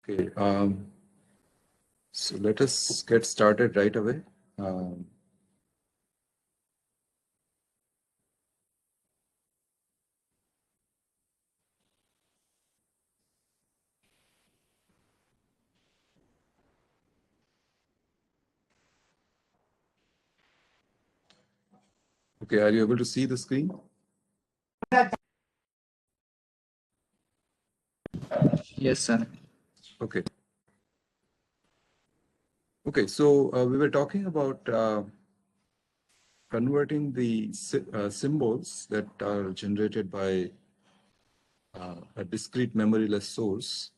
Okay, so let us get started right away. Okay, are you able to see the screen? Yes, sir. Okay. Okay, so we were talking about converting the symbols that are generated by a discrete memoryless source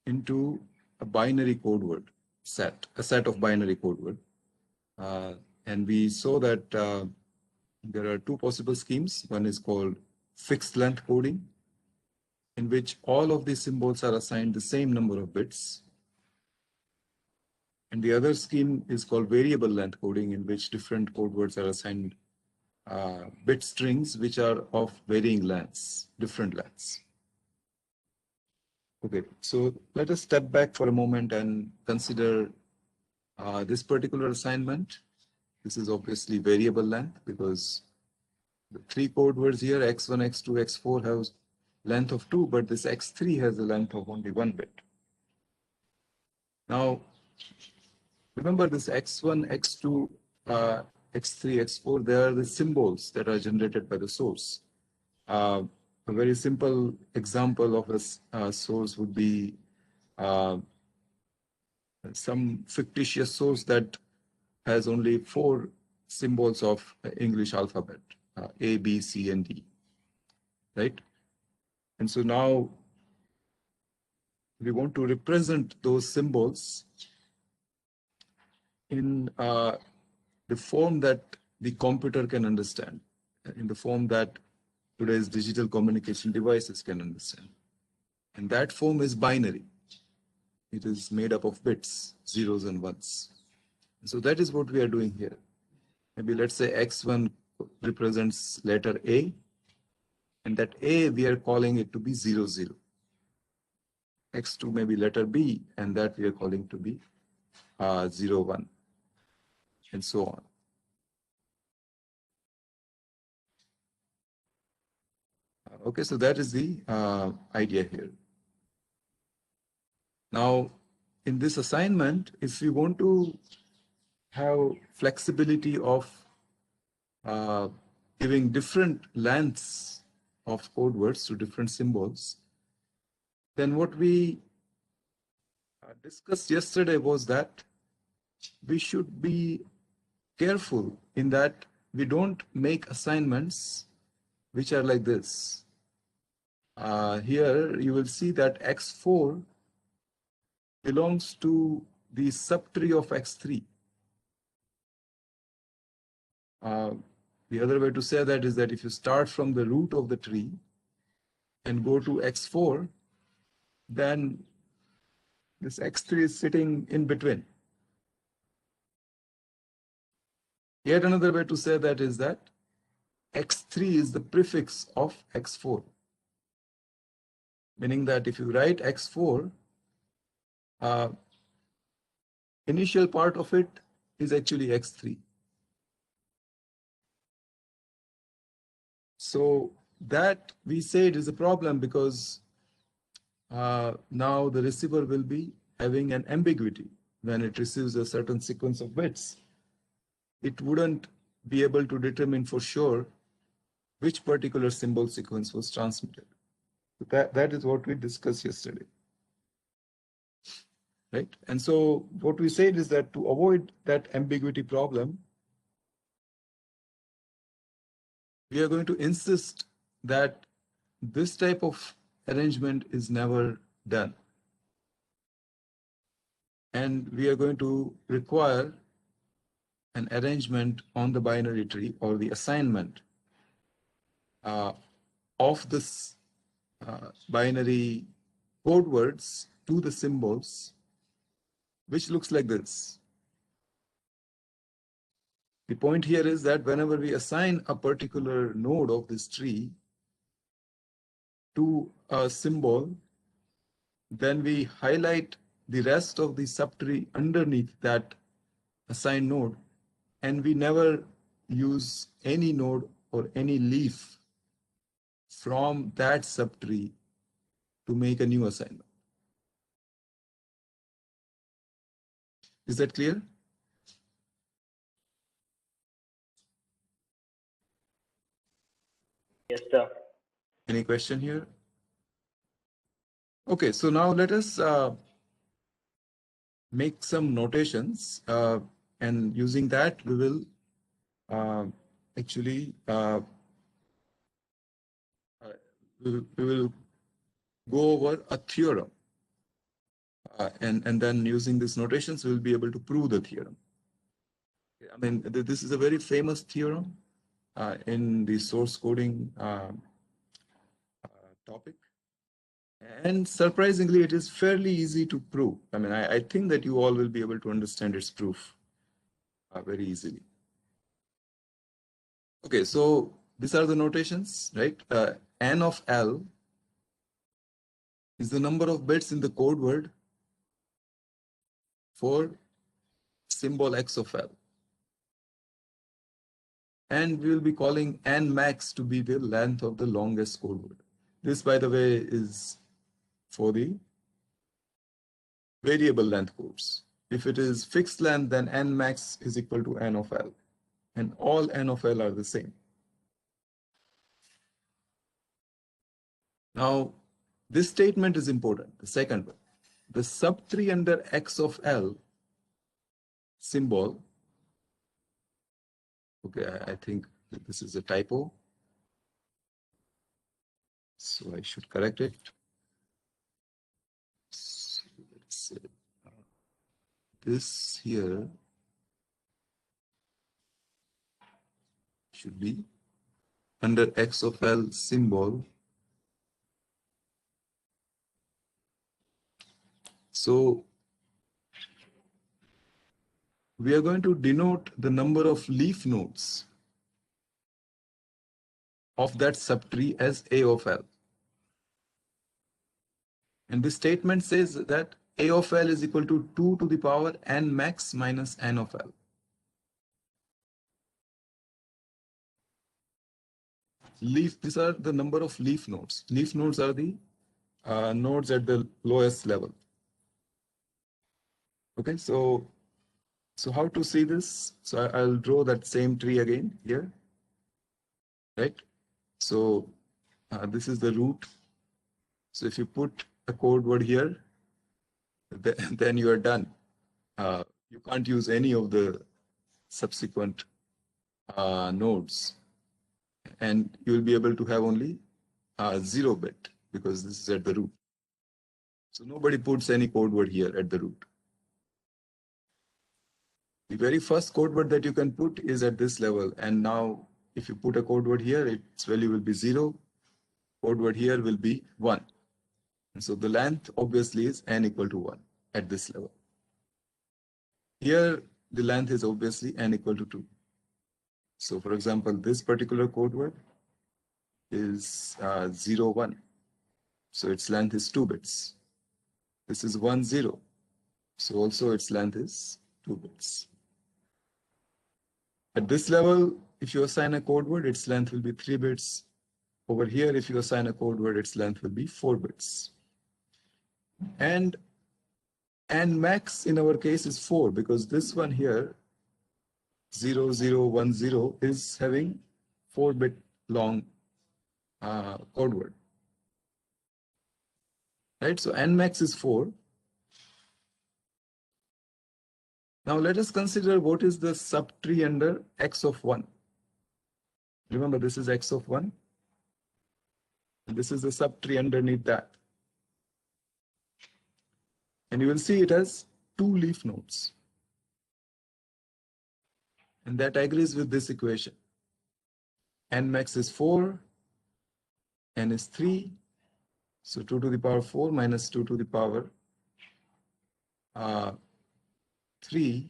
into a binary code word set, a set of binary code word. And we saw that there are two possible schemes. One is called fixed length coding, in which all of these symbols are assigned the same number of bits. And the other scheme is called variable length coding, in which different code words are assigned bit strings which are of varying lengths, different lengths. Okay, so let us step back for a moment and consider this particular assignment. This is obviously variable length because the three code words here, x1, x2, x4 have length of 2, but this x3 has a length of only 1 bit. Now, remember this x1, x2, x3, x4, they are the symbols that are generated by the source. A very simple example of a source would be some fictitious source that has only 4 symbols of English alphabet, A, B, C, and D, right? And so now we want to represent those symbols in the form that the computer can understand, in the form that today's digital communication devices can understand. And that form is binary. It is made up of bits, zeros and ones. So that is what we are doing here. Maybe let's say x1 represents letter A, and that A we are calling it to be 0, 0. X2 may be letter B, and that we are calling to be 0, 1, and so on. Okay, so that is the idea here. Now, in this assignment, if we want to have flexibility of giving different lengths of code words to different symbols, then what we discussed yesterday was that we should be careful in that we don't make assignments which are like this. Here you will see that x4 belongs to the subtree of x3. The other way to say that is that if you start from the root of the tree and go to x4, then this x3 is sitting in between. Yet another way to say that is that x3 is the prefix of x4, meaning that if you write x4, initial part of it is actually x3. So that we say it is a problem because now the receiver will be having an ambiguity when it receives a certain sequence of bits. It wouldn't be able to determine for sure which particular symbol sequence was transmitted. That is what we discussed yesterday. Right? And so what we said is that to avoid that ambiguity problem, we are going to insist that this type of arrangement is never done. And we are going to require an arrangement on the binary tree or the assignment of this binary code words to the symbols, which looks like this. The point here is that whenever we assign a particular node of this tree to a symbol, Then we highlight the rest of the subtree underneath that assigned node, and we never use any node or any leaf from that subtree to make a new assignment. Is that clear? Yes, sir. Any question here? Okay, so now let us make some notations, and using that we will actually we will go over a theorem, and then using these notations we will be able to prove the theorem. I mean, this is a very famous theorem in the source coding topic. And surprisingly, it is fairly easy to prove. I mean, I think that you all will be able to understand its proof very easily. Okay, so these are the notations, right? N of L is the number of bits in the code word for symbol X of L. And we will be calling N max to be the length of the longest code word. This, by the way, is for the variable length codes. If it is fixed length, then N max is equal to N of L. And all N of L are the same. Now, this statement is important, the second one. The subtree under X of L symbol, okay, I think this is a typo, so I should correct it. So let's say this here should be under X of L symbol. So we are going to denote the number of leaf nodes of that subtree as A of L. And this statement says that A of L is equal to 2 to the power N max minus N of L. Leaf, these are the number of leaf nodes. Leaf nodes are the nodes at the lowest level. Okay, so how to see this? So I'll draw that same tree again here, right? So this is the root. So if you put a code word here, then you are done. You can't use any of the subsequent nodes, and you will be able to have only 0 bit because this is at the root. So nobody puts any code word here at the root. The very first code word that you can put is at this level, and now if you put a code word here, its value will be 0. Code word here will be 1. And so the length obviously is n equal to 1 at this level. Here the length is obviously n equal to 2. So for example, this particular code word is 0, 1. So its length is 2 bits. This is 1, 0. So also its length is 2 bits. At this level, if you assign a code word, its length will be 3 bits. Over here, if you assign a code word, its length will be 4 bits. And max in our case is 4 because this one here, 0, 0, 1, 0, is having 4-bit long code word. Right? So n max is 4. Now let us consider what is the subtree under X of 1. Remember, this is X of 1. And this is the subtree underneath that. And you will see it has 2 leaf nodes. And that agrees with this equation. N max is 4, n is 3. So 2 to the power 4 minus 2 to the power 3.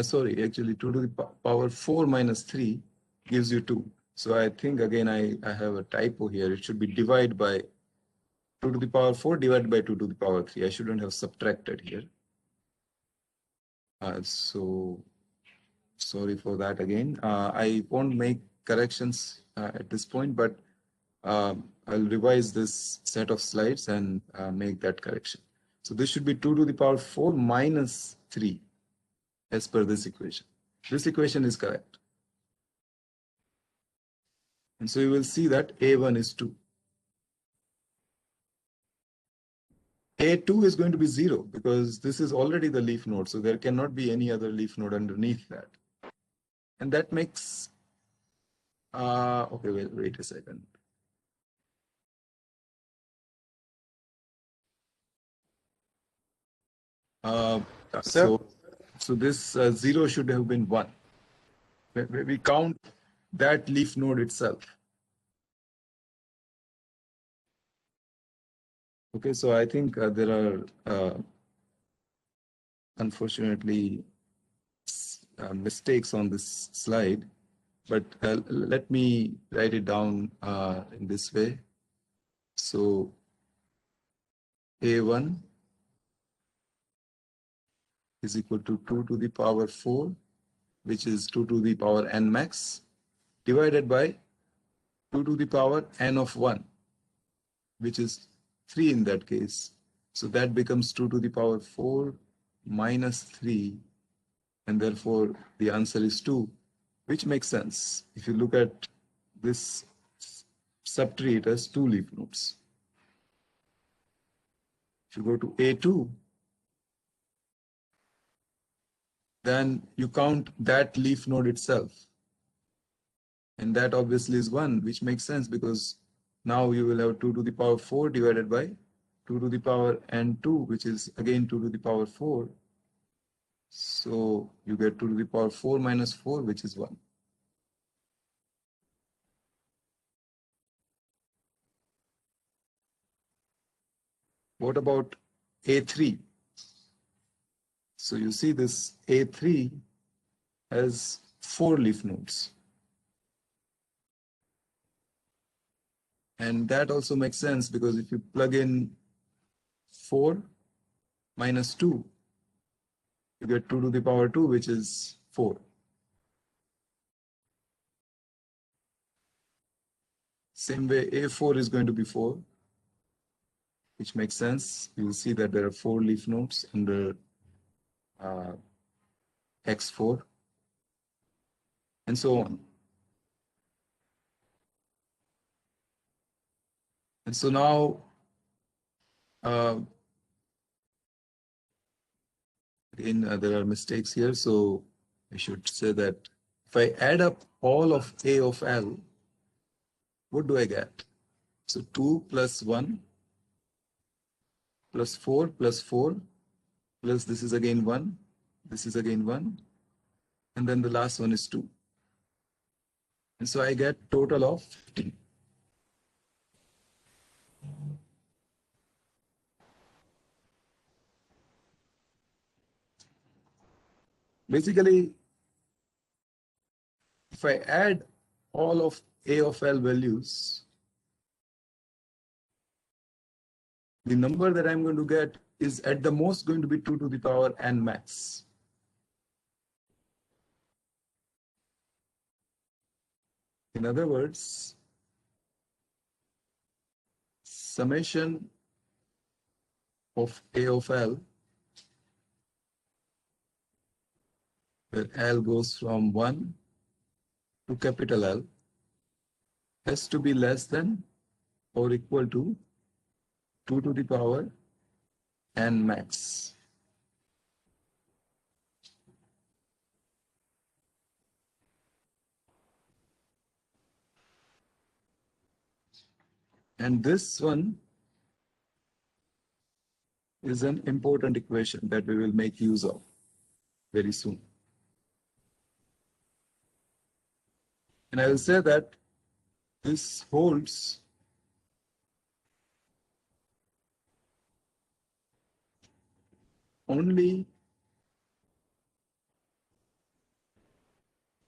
Sorry, actually 2 to the power 4 minus 3 gives you 2. So I think again I have a typo here. It should be divide by 2 to the power 4 divided by 2 to the power 3. I shouldn't have subtracted here. So sorry for that again. I won't make corrections at this point, but I'll revise this set of slides and make that correction. So this should be 2 to the power 4 minus 3 as per this equation. This equation is correct. And so you will see that A1 is 2. A2 is going to be 0 because this is already the leaf node. So there cannot be any other leaf node underneath that. And that makes, okay, wait a second. So this 0 should have been 1. We count that leaf node itself. Okay, so I think there are unfortunately mistakes on this slide, but let me write it down in this way. So A1 is equal to 2 to the power 4, which is 2 to the power n max, divided by 2 to the power n of 1, which is 3 in that case. So that becomes 2 to the power 4 minus 3, and therefore the answer is 2, which makes sense. If you look at this subtree, it has 2 leaf nodes. If you go to A2, then you count that leaf node itself. And that obviously is 1, which makes sense because now you will have 2 to the power 4 divided by 2 to the power n2, which is again 2 to the power 4. So you get 2 to the power 4 minus 4, which is 1. What about A3? So you see this A3 has 4 leaf nodes. And that also makes sense because if you plug in 4 minus 2, you get 2 to the power 2, which is 4. Same way, A4 is going to be 4, which makes sense. You will see that there are 4 leaf nodes under X4, and so on. And so now, again, there are mistakes here. So I should say that if I add up all of A of L, what do I get? So 2 plus 1 plus 4 plus 4 plus this is again 1, this is again 1, and then the last one is 2. And so I get total of 15. Basically, if I add all of A of L values, the number that I'm going to get is at the most going to be 2 to the power n max. In other words, summation of A of L, where L goes from 1 to capital L, has to be less than or equal to 2 to the power n max. And this one is an important equation that we will make use of very soon. And I will say that this holds only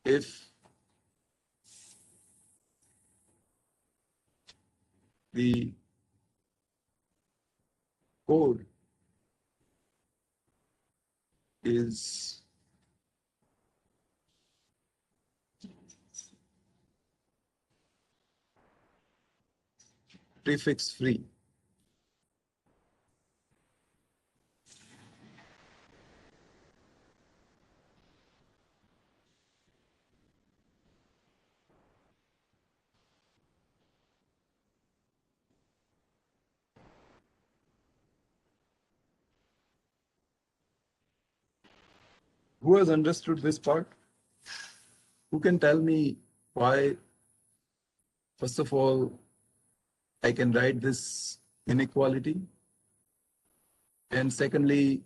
if the code is prefix free, who has understood this part? Who can tell me why, first of all, I can write this inequality? And secondly,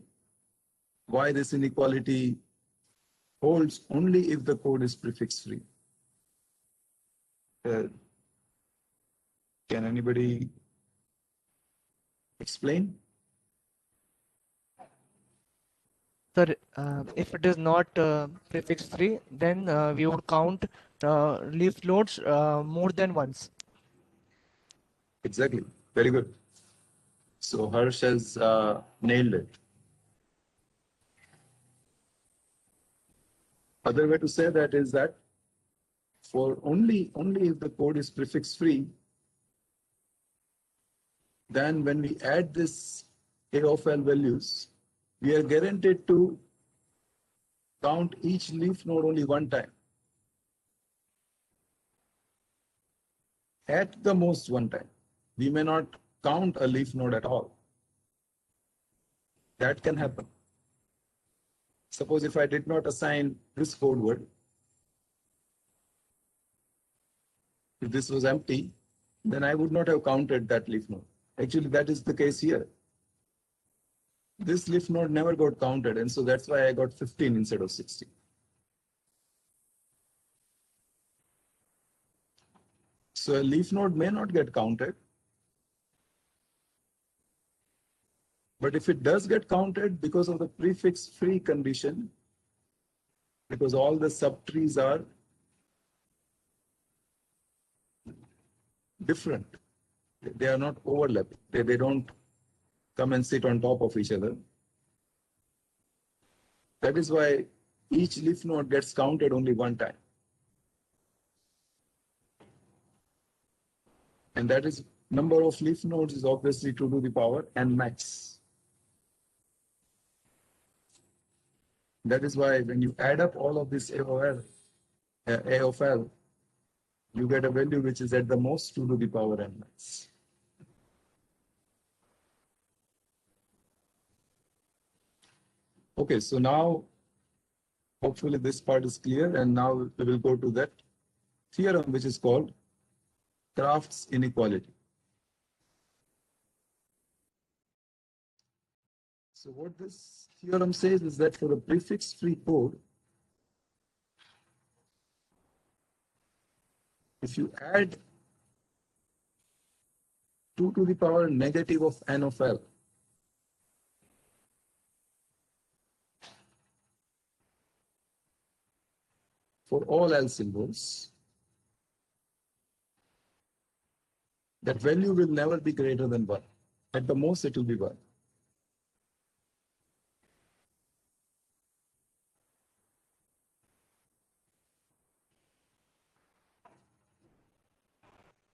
why this inequality holds only if the code is prefix free? Can anybody explain? Sir, if it is not prefix free, then we would count leaf nodes more than once. Exactly. Very good. So Harsh has nailed it. Other way to say that is that for only if the code is prefix free, then when we add this A of L values, we are guaranteed to count each leaf node only one time. At the most one time. We may not count a leaf node at all. That can happen. Suppose if I did not assign this code word, if this was empty, then I would not have counted that leaf node. Actually, that is the case here. This leaf node never got counted, and so that's why I got 15 instead of 16. So a leaf node may not get counted, but if it does get counted because of the prefix free condition, because all the subtrees are different, they are not overlapping, they don't come and sit on top of each other. That is why each leaf node gets counted only one time. And that is number of leaf nodes is obviously 2 to the power n max. That is why when you add up all of this A of L, you get a value which is at the most 2 to the power n max. Okay, so now hopefully this part is clear, and now we will go to that theorem which is called Kraft's inequality. So what this theorem says is that for a prefix free code, if you add 2 to the power negative of n of L, for all L symbols, that value will never be greater than 1. At the most, it will be 1.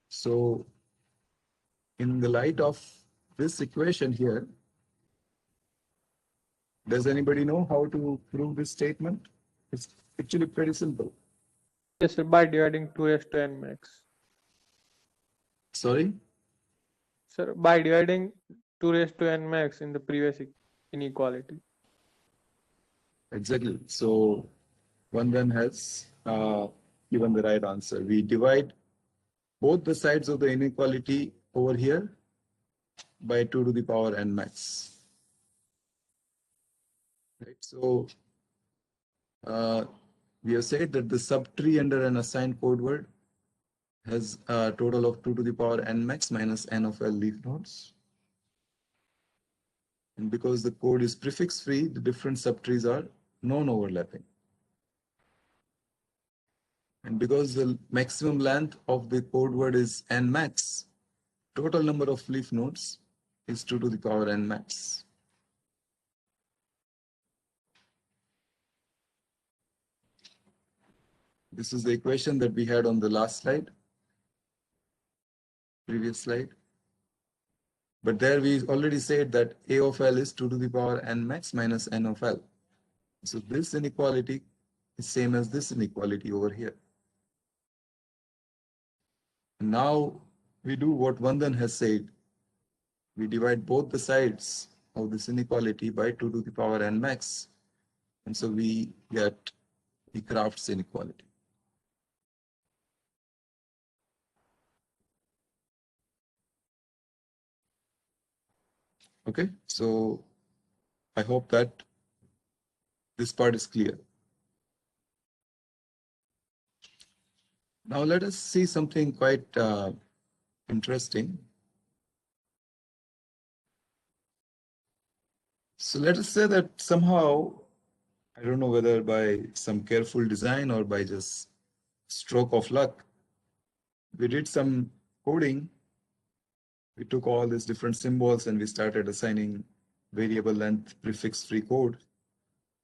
So, in the light of this equation here, does anybody know how to prove this statement? It's actually pretty simple. Yes, sir, by dividing 2 raised to n max. Sorry? Sir, by dividing 2 raised to n max in the previous inequality. Exactly. So, one then has given the right answer. We divide both the sides of the inequality over here by 2 to the power n max. Right. So, we have said that the subtree under an assigned code word has a total of 2 to the power n max minus n of L leaf nodes. And because the code is prefix free, the different subtrees are non-overlapping. And because the maximum length of the code word is n max, total number of leaf nodes is 2 to the power n max. This is the equation that we had on the last slide, previous slide. But there we already said that A of L is 2 to the power n max minus n of L. So this inequality is same as this inequality over here. Now we do what Vandan has said. We divide both the sides of this inequality by 2 to the power n max. And so we get the Kraft's inequality. Okay, so I hope that this part is clear. Now let us see something quite interesting. So let us say that somehow, I don't know whether by some careful design or by just stroke of luck, we did some coding. We took all these different symbols and we started assigning variable length prefix-free code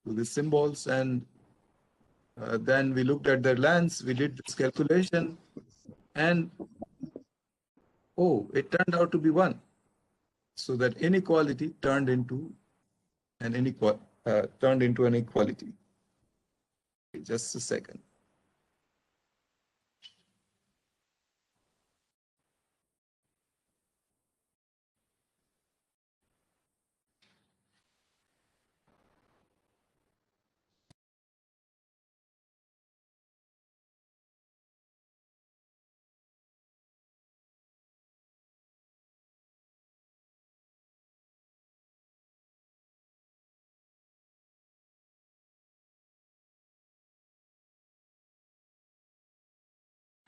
to these symbols. And then we looked at their lengths, we did this calculation, and oh, it turned out to be 1. So that inequality turned into an equality. Just a second.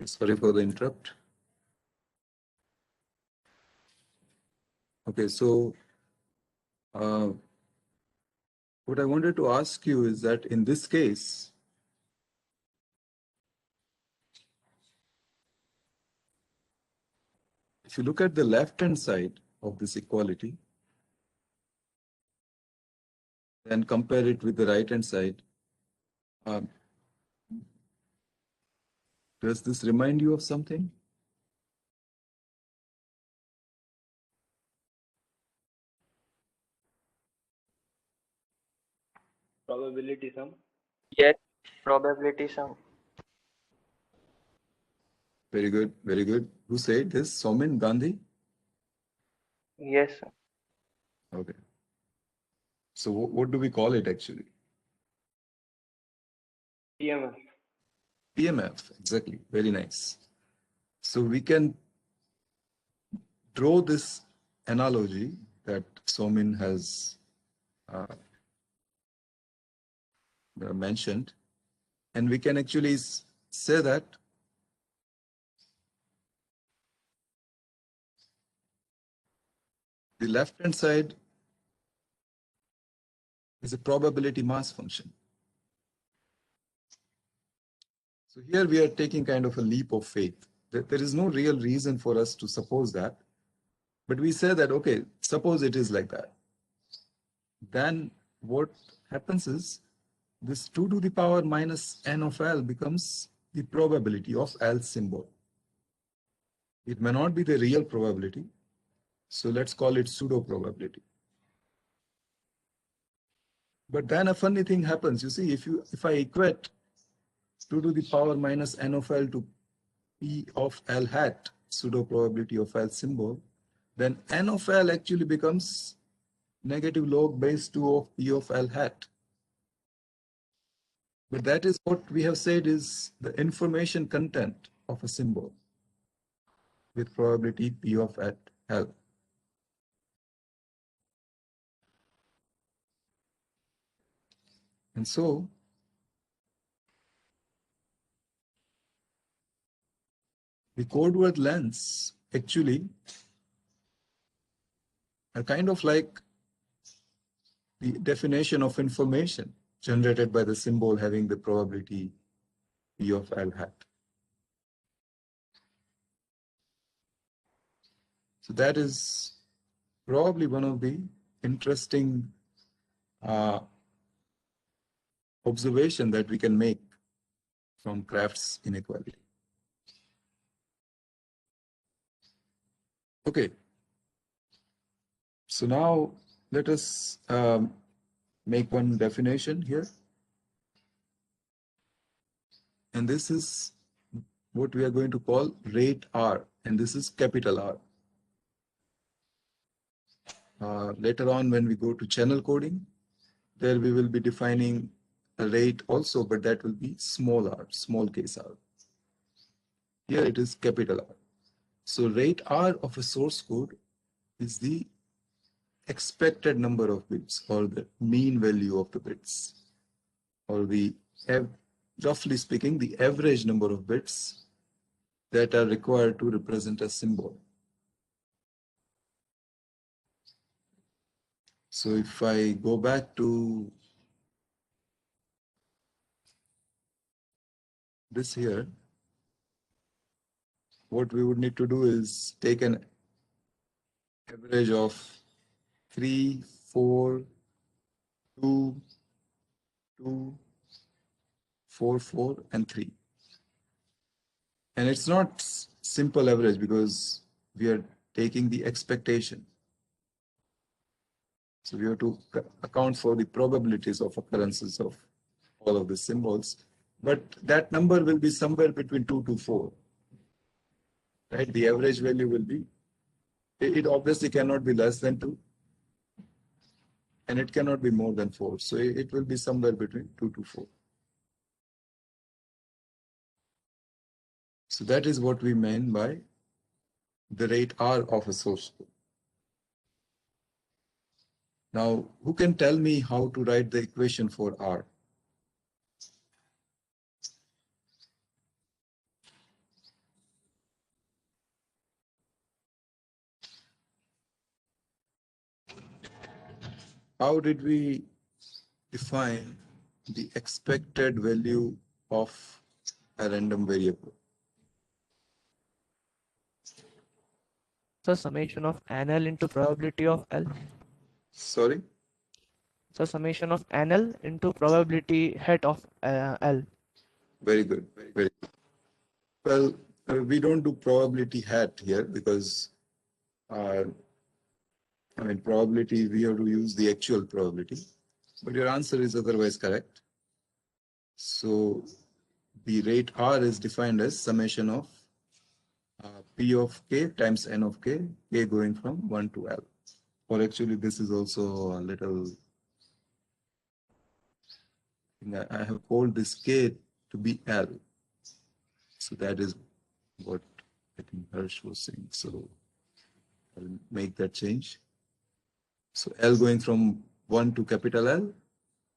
Sorry for the interrupt. Okay, so what I wanted to ask you is that in this case, if you look at the left-hand side of this equality, then compare it with the right-hand side, does this remind you of something? Probability sum. Yes, probability sum. Very good, very good. Who said this? Somin Gandhi? Yes, sir. Okay. So what do we call it actually? PMF. PMF, exactly. Very nice. So we can draw this analogy that Somin has mentioned, and we can actually say that the left-hand side is a probability mass function. So here we are taking kind of a leap of faith. There is no real reason for us to suppose that, but we say that, okay, suppose it is like that. Then what happens is this 2 to the power minus n of L becomes the probability of L symbol. It may not be the real probability, so let's call it pseudo probability. But then a funny thing happens. You see, if I equate 2 to the power minus n of L to P of L hat, pseudo probability of L symbol, then n of L actually becomes negative log base 2 of P of L hat. But that is what we have said is the information content of a symbol with probability P of L. And so the code word lengths actually are kind of like the definition of information generated by the symbol having the probability P of L hat. So that is probably one of the interesting observation that we can make from Kraft's inequality. Okay. So now let us make one definition here. And this is what we are going to call rate R, and this is capital R. Later on, when we go to channel coding, there we will be defining a rate also, but that will be small r, small case r. Here it is capital R. So rate R of a source code is the expected number of bits, or the mean value of the bits, or the, roughly speaking, the average number of bits that are required to represent a symbol. So if I go back to this here, what we would need to do is take an average of 3, 4, 2, 2, 4, 4, and 3. And it's not simple average because we are taking the expectation. So we have to account for the probabilities of occurrences of all of the symbols. But that number will be somewhere between 2 to 4. Right? The average value will be, it obviously cannot be less than 2. And it cannot be more than 4. So it will be somewhere between 2 to 4. So that is what we mean by the rate R of a source code. Now, who can tell me how to write the equation for R? How did we define the expected value of a random variable? So summation of NL into probability of L. Sorry? So summation of NL into probability hat of L. Very good. Very good. Well, we don't do probability hat here because, probability, we have to use the actual probability. But your answer is otherwise correct. So the rate R is defined as summation of P of K times N of K, K going from 1 to L. Or actually, this is also a little, I have called this K to be L. So that is what I think Harsh was saying. So I'll make that change. So L going from 1 to capital L,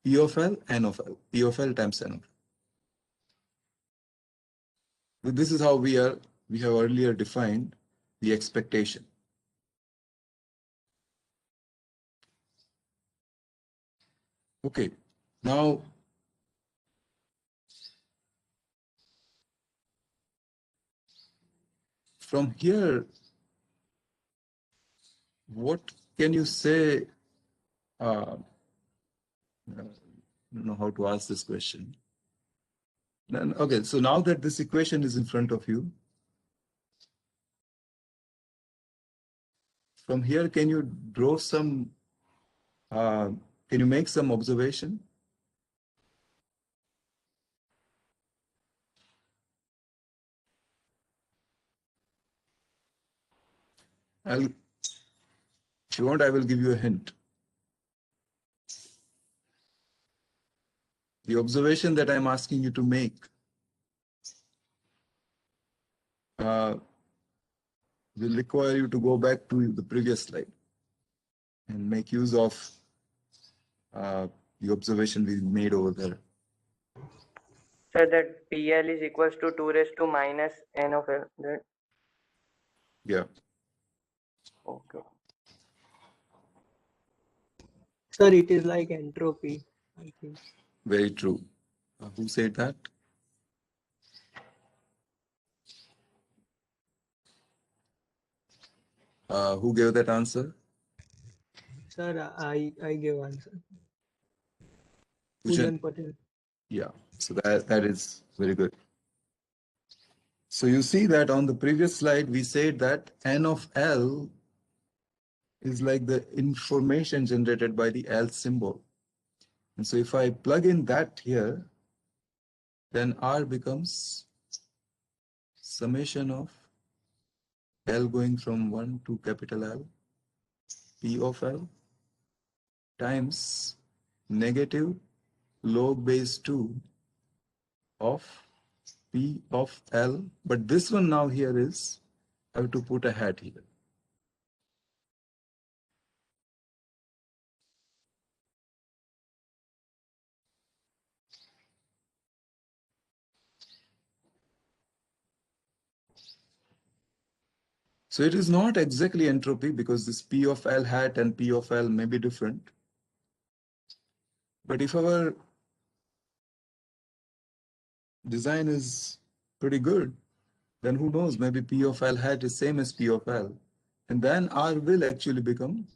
P of L, N of L, P of L times N of L. This is how we have earlier defined the expectation. Okay, now from here, what can you say? I don't know how to ask this question. Okay, so now that this equation is in front of you, from here, can you draw some, can you make some observation? If you want, I will give you a hint. The observation that I'm asking you to make will require you to go back to the previous slide and make use of the observation we made over there. So that PL is equals to 2 raised to minus N of L. That, Yeah. okay. Sir, it is like entropy, I think. Very true. Who said that? Who gave that answer? Sir, I gave answer. Pujan? Pujan Patel. Yeah, so that is very good. So you see that on the previous slide, we said that N of L is like the information generated by the L symbol. And so if I plug in that here, then R becomes summation of L going from 1 to capital L, P of L, times negative log base 2 of P of L. But this one now here is, I have to put a hat here. So it is not exactly entropy because this P of L hat and P of L may be different. But if our design is pretty good, then who knows, maybe P of L hat is same as P of L. And then R will actually become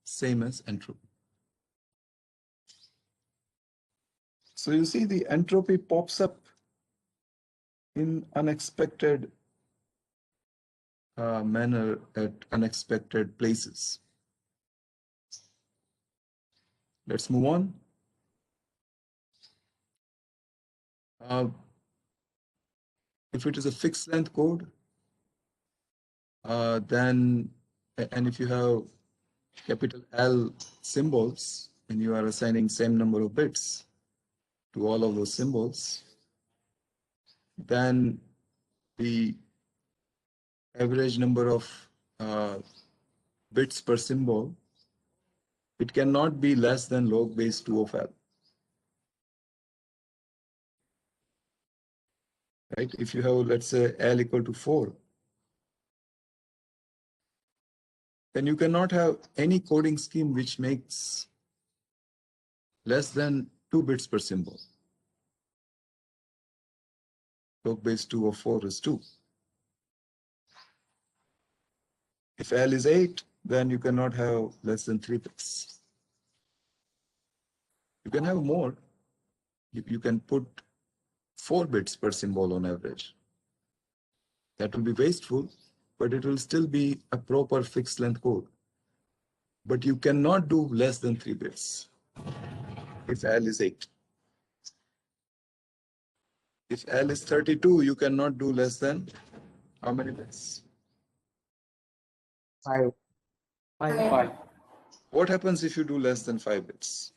same as entropy. So you see the entropy pops up in unexpected manner at unexpected places. Let's move on. If it is a fixed length code, then, and if you have capital L symbols and you are assigning same number of bits to all of those symbols, then the average number of bits per symbol, it cannot be less than log base 2 of L. Right? If you have, let's say, L equal to 4, then you cannot have any coding scheme which makes less than 2 bits per symbol. Log base 2 of 4 is 2. If L is 8, then you cannot have less than 3 bits. You can have more. You can put 4 bits per symbol on average. That will be wasteful, but it will still be a proper fixed length code. But you cannot do less than 3 bits if L is 8. If L is 32, you cannot do less than how many bits? 5. What happens if you do less than 5 bits?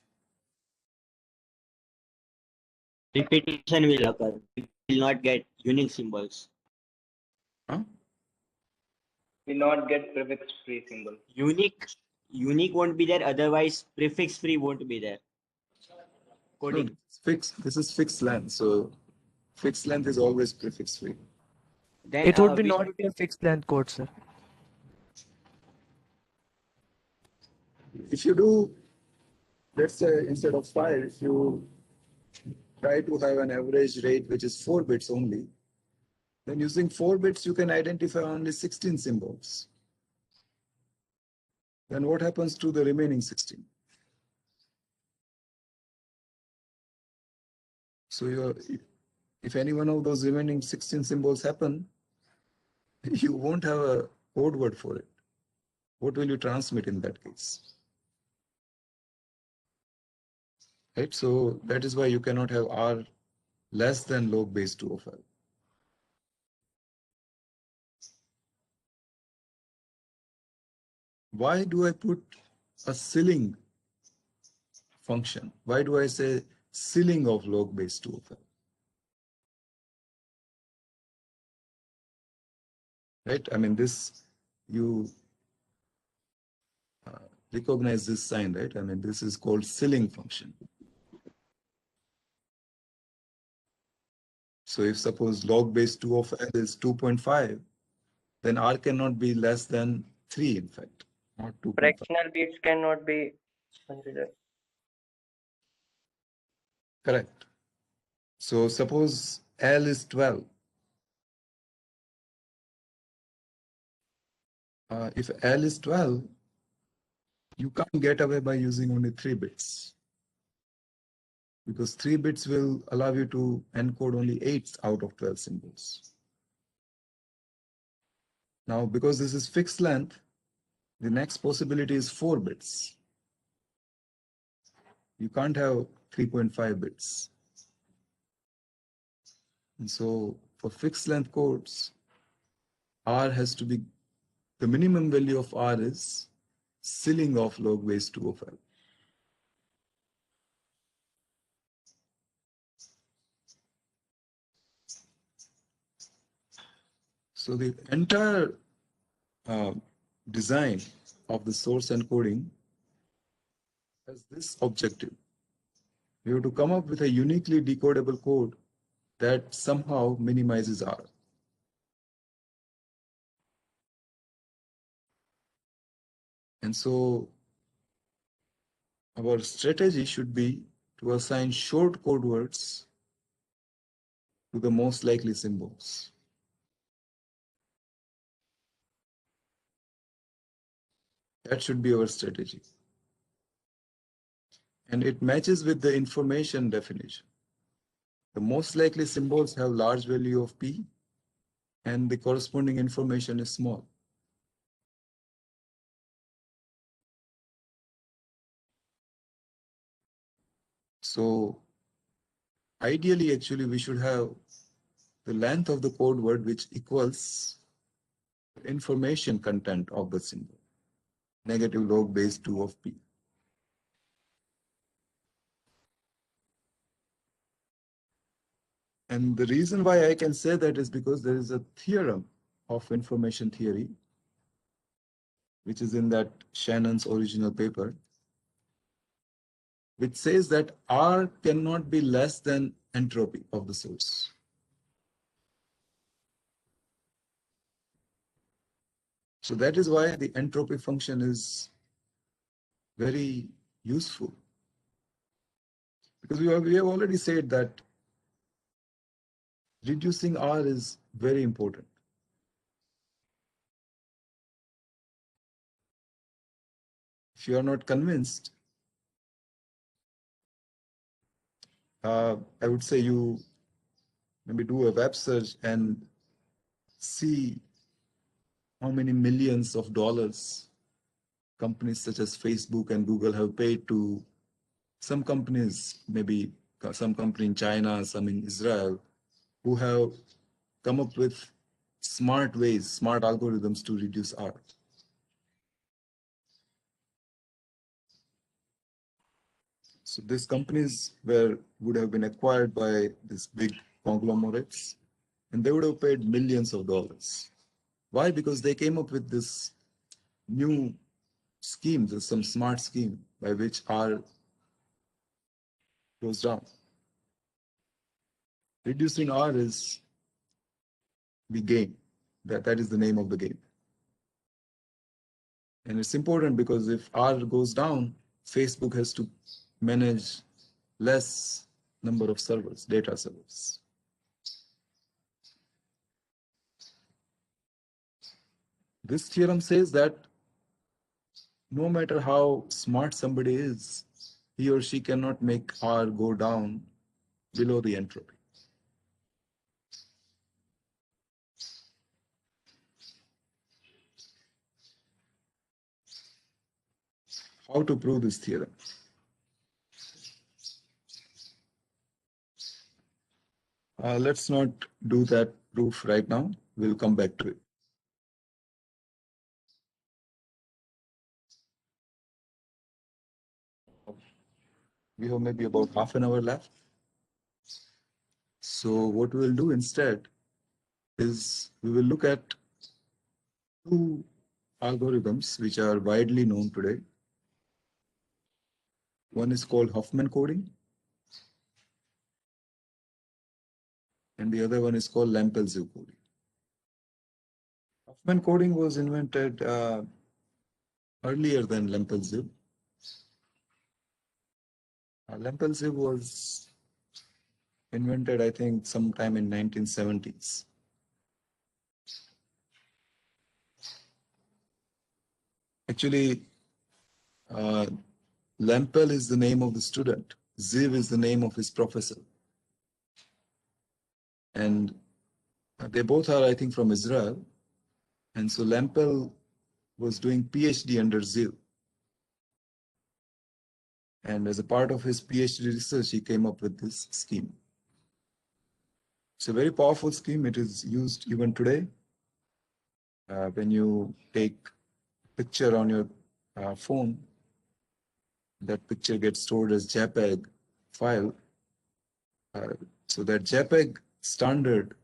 Repetition will occur. We will not get unique symbols. Huh? Will not get prefix free symbol. Unique won't be there. Otherwise, prefix free won't be there. No, Coding. this is fixed length. So fixed length is always prefix free. Then It would be we not should- be a fixed length code, sir. If you do, let's say instead of 5, if you try to have an average rate which is 4 bits only, then using 4 bits you can identify only 16 symbols. Then what happens to the remaining 16? So if any one of those remaining 16 symbols happen, you won't have a code word for it. What will you transmit in that case? Right, so that is why you cannot have R less than log base 2 of L. Why do I put a ceiling function? Why do I say ceiling of log base 2 of L? Right, I mean this, you recognize this sign, right? I mean this is called ceiling function. So if suppose log base 2 of L is 2.5, then R cannot be less than 3, in fact, not 2.5. Fractional bits cannot be considered. Correct. So suppose L is 12. If L is 12, You can't get away by using only 3 bits, because 3 bits will allow you to encode only 8 out of 12 symbols. Now, because this is fixed length, the next possibility is 4 bits. You can't have 3.5 bits. And so for fixed length codes, R has to be, the minimum value of R is ceiling of log base 2 of L. So the entire design of the source encoding has this objective. We have to come up with a uniquely decodable code that somehow minimizes R. And so our strategy should be to assign short code words to the most likely symbols. That should be our strategy. And it matches with the information definition. The most likely symbols have large value of P, and the corresponding information is small. So ideally, actually, we should have the length of the code word which equals the information content of the symbol, negative log base 2 of P. And the reason why I can say that is because there is a theorem of information theory, which is in that Shannon's original paper, which says that R cannot be less than entropy of the source. So that is why the entropy function is very useful. Because we have already said that reducing R is very important. If you are not convinced, I would say you maybe do a web search and see how many millions of dollars companies such as Facebook and Google have paid to some companies, maybe some company in China, some in Israel, who have come up with smart ways, smart algorithms to reduce R. So these companies would have been acquired by these big conglomerates, and they would have paid millions of dollars. Why? Because they came up with this new scheme, there's some smart scheme by which R goes down. Reducing R is the game. That is the name of the game. And it's important because if R goes down, Facebook has to manage less number of servers, data servers. This theorem says that no matter how smart somebody is, he or she cannot make R go down below the entropy. How to prove this theorem? Let's not do that proof right now. We'll come back to it. We have maybe about half an hour left. So what we'll do instead is we will look at two algorithms which are widely known today. One is called Huffman Coding, and the other one is called Lempel-Ziv coding. Huffman coding was invented earlier than Lempel-Ziv. Lempel-Ziv was invented, I think, sometime in 1970s. Actually, Lempel is the name of the student. Ziv is the name of his professor. And they both are, I think, from Israel. And so Lempel was doing PhD under Ziv. And as a part of his PhD research, he came up with this scheme. It's a very powerful scheme. It is used even today. When you take a picture on your phone, that picture gets stored as JPEG file. So that JPEG standard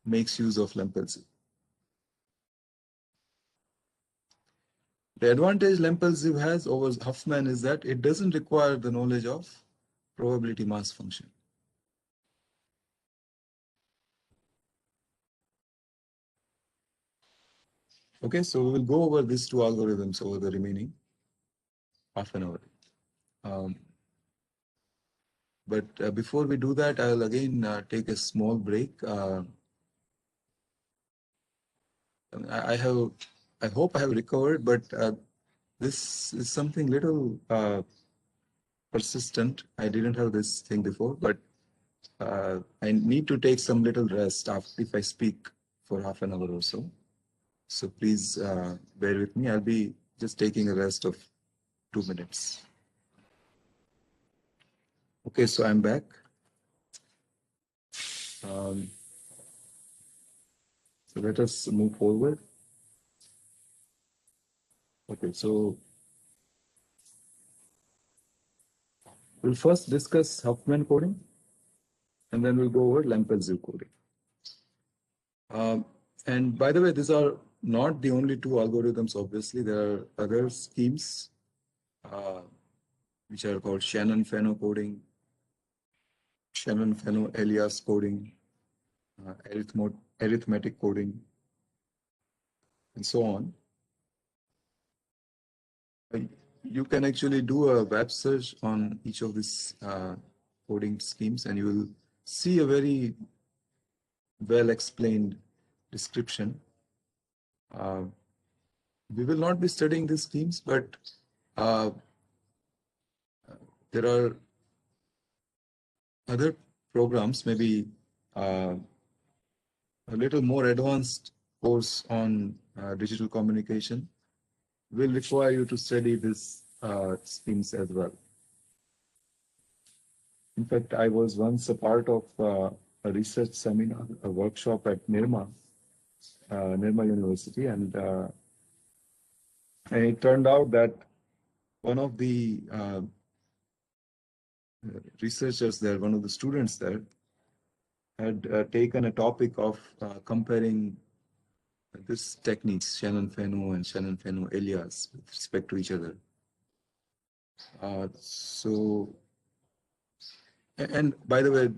makes use of Lempel-Ziv. The advantage Lempel-Ziv has over Huffman is that it doesn't require the knowledge of probability mass function. Okay, so we will go over these two algorithms over the remaining half an hour. But before we do that, I'll again take a small break. I hope I have recovered, but this is something little persistent. I didn't have this thing before, but I need to take some little rest after if I speak for half an hour or so. So please bear with me. I'll be just taking a rest of 2 minutes. Okay, so I'm back. So let us move forward. Okay, so we'll first discuss Huffman coding, and then we'll go over Lempel-Ziv coding. And by the way, these are not the only two algorithms, obviously. There are other schemes which are called Shannon-Fano coding, Shannon-Fano-Elias coding, arithmetic coding, and so on. You can actually do a web search on each of these coding schemes, and you will see a very well explained description. We will not be studying these schemes, but there are other programs, maybe a little more advanced course on digital communication will require you to study these schemes as well. In fact, I was once a part of a research seminar, a workshop at Nirma University, and it turned out that one of the researchers there, one of the students there, had taken a topic of comparing these techniques, Shannon-Fano and Shannon-Fano-Elias, with respect to each other. And by the way,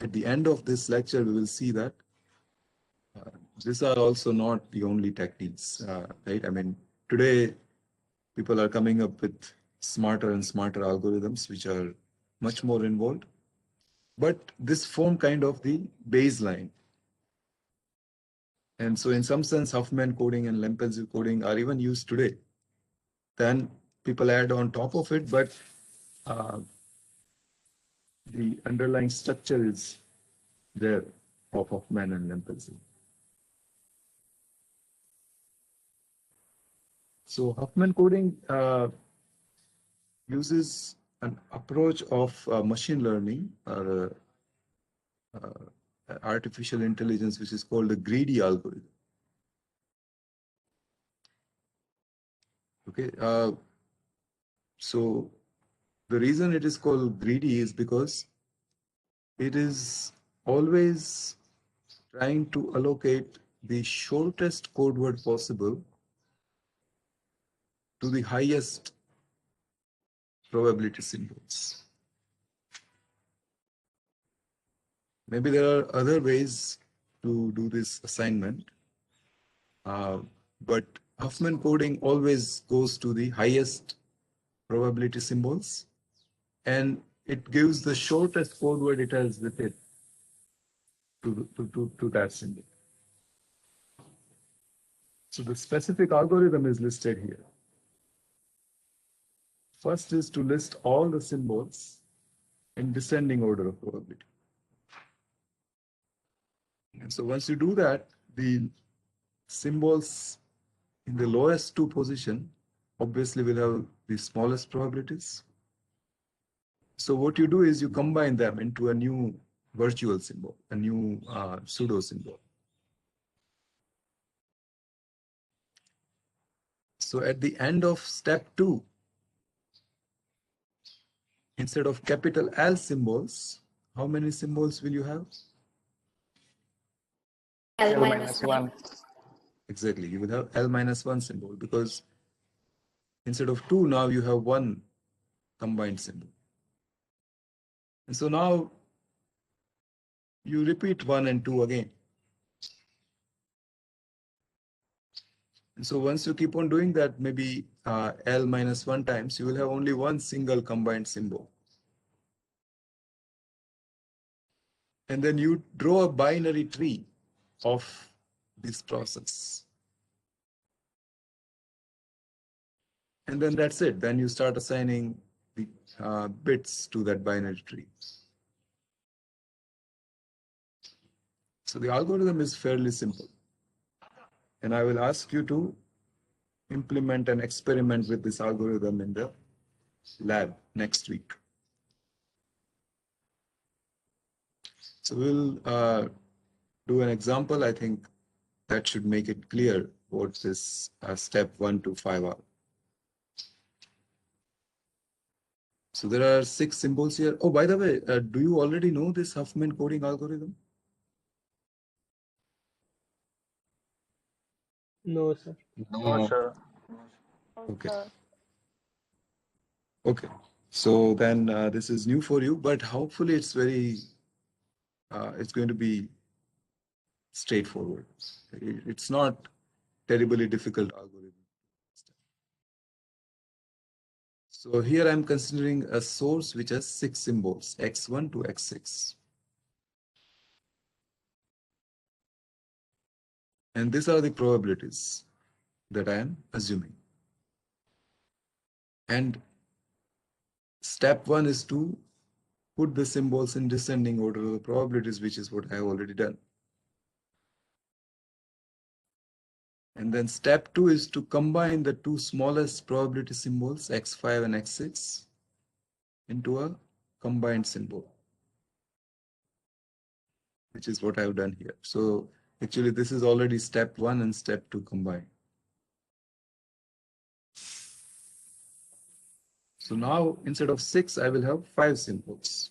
at the end of this lecture, we will see that these are also not the only techniques, right? I mean, today, people are coming up with smarter and smarter algorithms, which are much more involved. But this form kind of the baseline. And so in some sense, Huffman coding and Lempel-Ziv coding are even used today. Then people add on top of it, but the underlying structure is there of Huffman and Lempel-Ziv. So Huffman coding uses an approach of machine learning or artificial intelligence, which is called the greedy algorithm. Okay, so the reason it is called greedy is because it is always trying to allocate the shortest code word possible to the highest probability symbols. Maybe there are other ways to do this assignment, but Huffman coding always goes to the highest probability symbols, and it gives the shortest code word it has with it to that symbol. So the specific algorithm is listed here. First is to list all the symbols in descending order of probability. And so once you do that, the symbols in the lowest two position obviously will have the smallest probabilities. So what you do is you combine them into a new virtual symbol, a new pseudo symbol. So at the end of step 2, instead of capital L symbols, how many symbols will you have? L minus 1. Exactly, you will have L minus 1 symbol, because instead of 2, now you have 1 combined symbol. And so now you repeat 1 and 2 again. And so once you keep on doing that, maybe L minus 1 times, you will have only one single combined symbol. And then you draw a binary tree of this process. And then that's it. Then you start assigning the bits to that binary tree. So the algorithm is fairly simple. And I will ask you to implement an experiment with this algorithm in the lab next week. So we'll do an example. I think that should make it clear what this step 1 to 5 are. So there are 6 symbols here. Oh, by the way, do you already know this Huffman coding algorithm? No, sir. No, sir. Okay. Okay. So then this is new for you, but hopefully it's going to be straightforward. It's not terribly difficult algorithm. So here I'm considering a source which has 6 symbols, x1 to x6. And these are the probabilities that I am assuming. And step 1 is to put the symbols in descending order of the probabilities, which is what I have already done. And then step 2 is to combine the two smallest probability symbols, x5 and x6, into a combined symbol, which is what I've done here. So actually this is already step 1 and step 2 combined. So now instead of 6, I will have 5 symbols.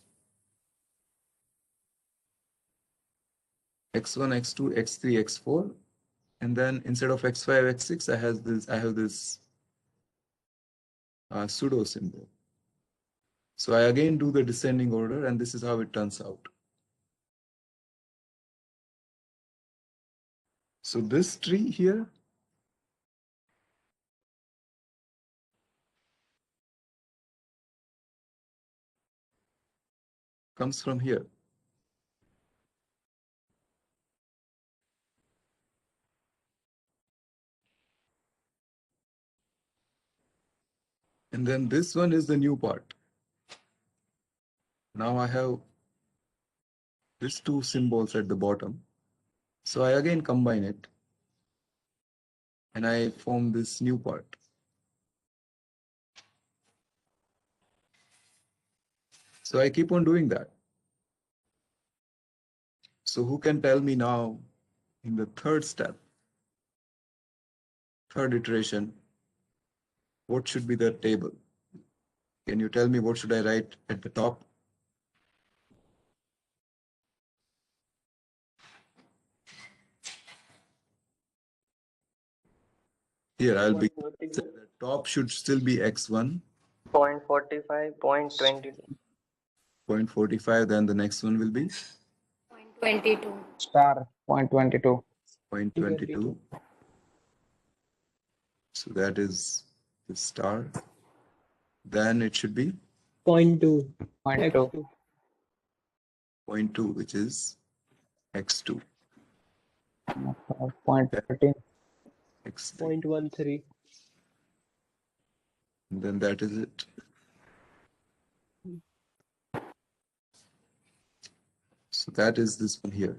x1, x2, x3, x4. And then instead of x5, x6, I have this pseudo symbol. So I again do the descending order, and this is how it turns out. So this tree here comes from here. And then this one is the new part. Now I have these two symbols at the bottom. So I again combine it, and I form this new part. So I keep on doing that. So who can tell me now, in the third step, third iteration, what should be the table? Can you tell me what should I write at the top? Here, I'll be, the top should still be x1, 0.45, 0.22. 0.45, then the next one will be 22. Star 0.22. 0.22. So that is the star. Then it should be 0.2. 0.2. X2. 0.2, which is x2. 0.13. X3. 0.13. And then that is it. So that is this one here.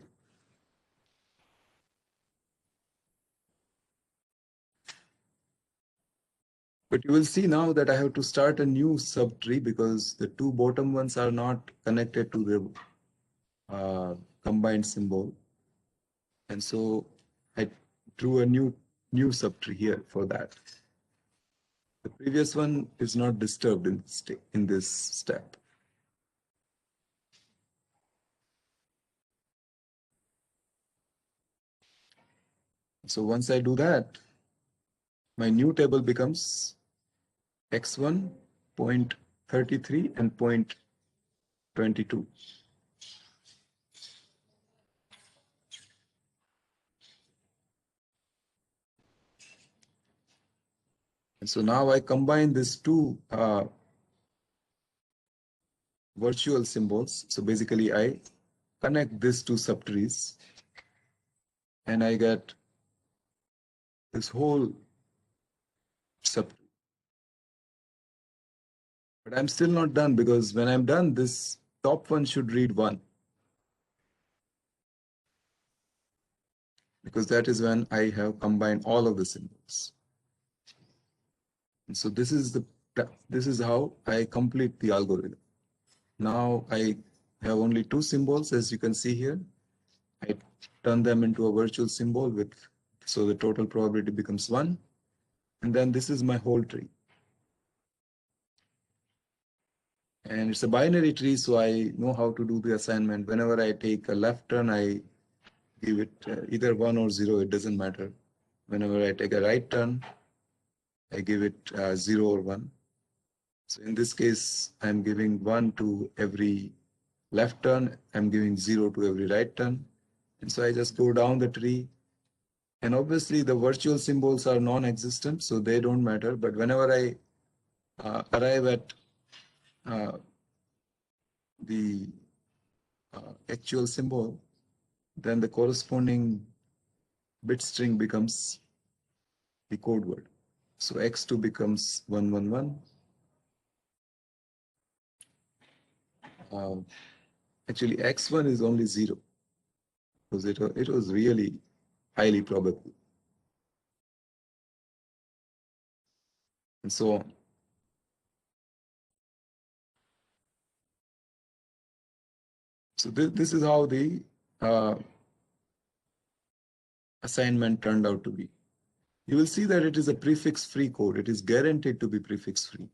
But you will see now that I have to start a new subtree because the two bottom ones are not connected to the combined symbol. And so I drew a new subtree here for that. The previous one is not disturbed in this step. So once I do that, my new table becomes x1, 0.33 and 0.22. And so now I combine these two virtual symbols. So basically I connect these two subtrees and I get this whole subtree. But I'm still not done because when I'm done, this top one should read 1. Because that is when I have combined all of the symbols. And so this is how I complete the algorithm. Now I have only 2 symbols, as you can see here. I turn them into a virtual symbol so the total probability becomes 1. And then this is my whole tree. And it's a binary tree, so I know how to do the assignment. Whenever I take a left turn, I give it either 1 or 0, it doesn't matter. Whenever I take a right turn, I give it 0 or 1. So in this case, I'm giving 1 to every left turn, I'm giving 0 to every right turn. And so I just go down the tree. And obviously the virtual symbols are non-existent, so they don't matter. But whenever I arrive at the actual symbol, then the corresponding bit string becomes the code word. So x2 becomes 111. Actually, x1 is only 0 because it was really highly probable. And so on. So this is how the assignment turned out to be. You will see that it is a prefix-free code. It is guaranteed to be prefix-free.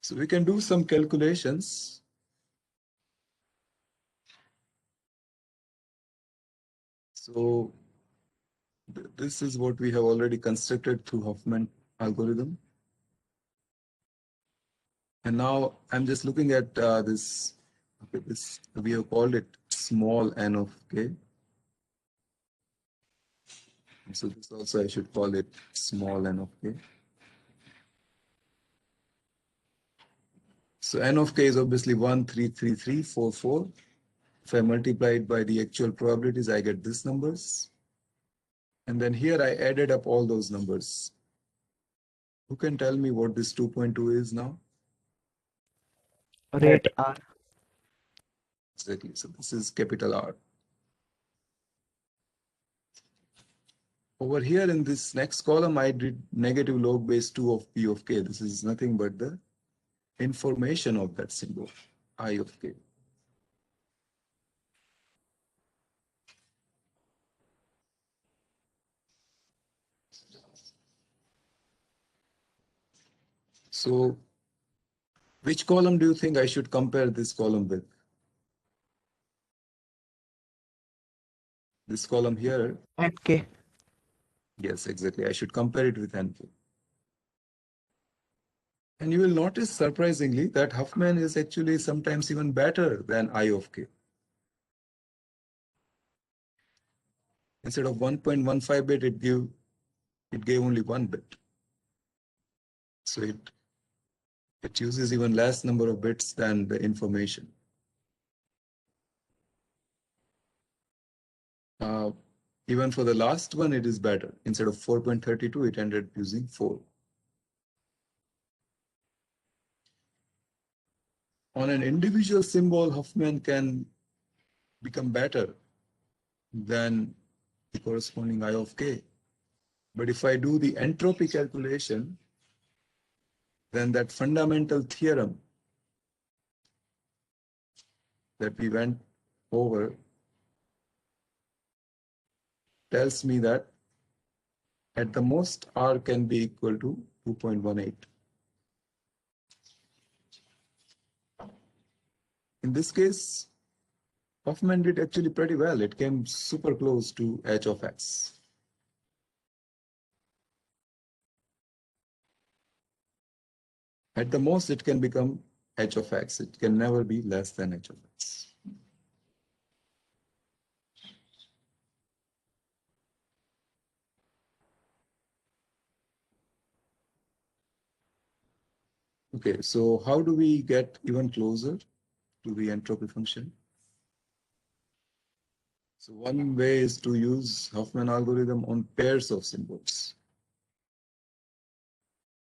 So we can do some calculations. So this is what we have already constructed through Huffman algorithm. And now I'm just looking at this we have called it small n of k. So this also I should call it small n of k. So n of k is obviously 1, 3, 3, 3, 4, 4. If I multiply it by the actual probabilities, I get these numbers. And then here I added up all those numbers. Who can tell me what this 2.2 is now? Rate R. Exactly. So this is capital R. Over here in this next column, I did negative log base 2 of P of k. This is nothing but the information of that symbol, I of k. So which column do you think I should compare this column with? This column here? NK. Yes, exactly. I should compare it with NK. And you will notice, surprisingly, that Huffman is actually sometimes even better than I of k. Instead of 1.15 bit, it gave only 1 bit. So it uses even less number of bits than the information. Even for the last one, it is better. Instead of 4.32, it ended using 4. On an individual symbol, Huffman can become better than the corresponding I of k. But if I do the entropy calculation, then that fundamental theorem that we went over tells me that at the most R can be equal to 2.18. In this case, Huffman did actually pretty well. It came super close to h of x. At the most, it can become h of x. It can never be less than h of x. Okay, so how do we get even closer to the entropy function? So one way is to use Huffman algorithm on pairs of symbols,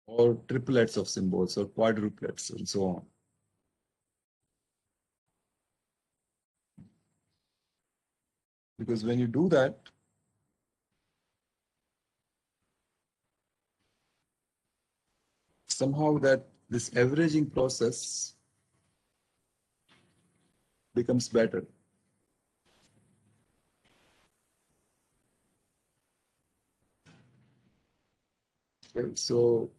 or triplets of symbols, or quadruplets, and so on. Because when you do that, somehow this averaging process becomes better. Okay, so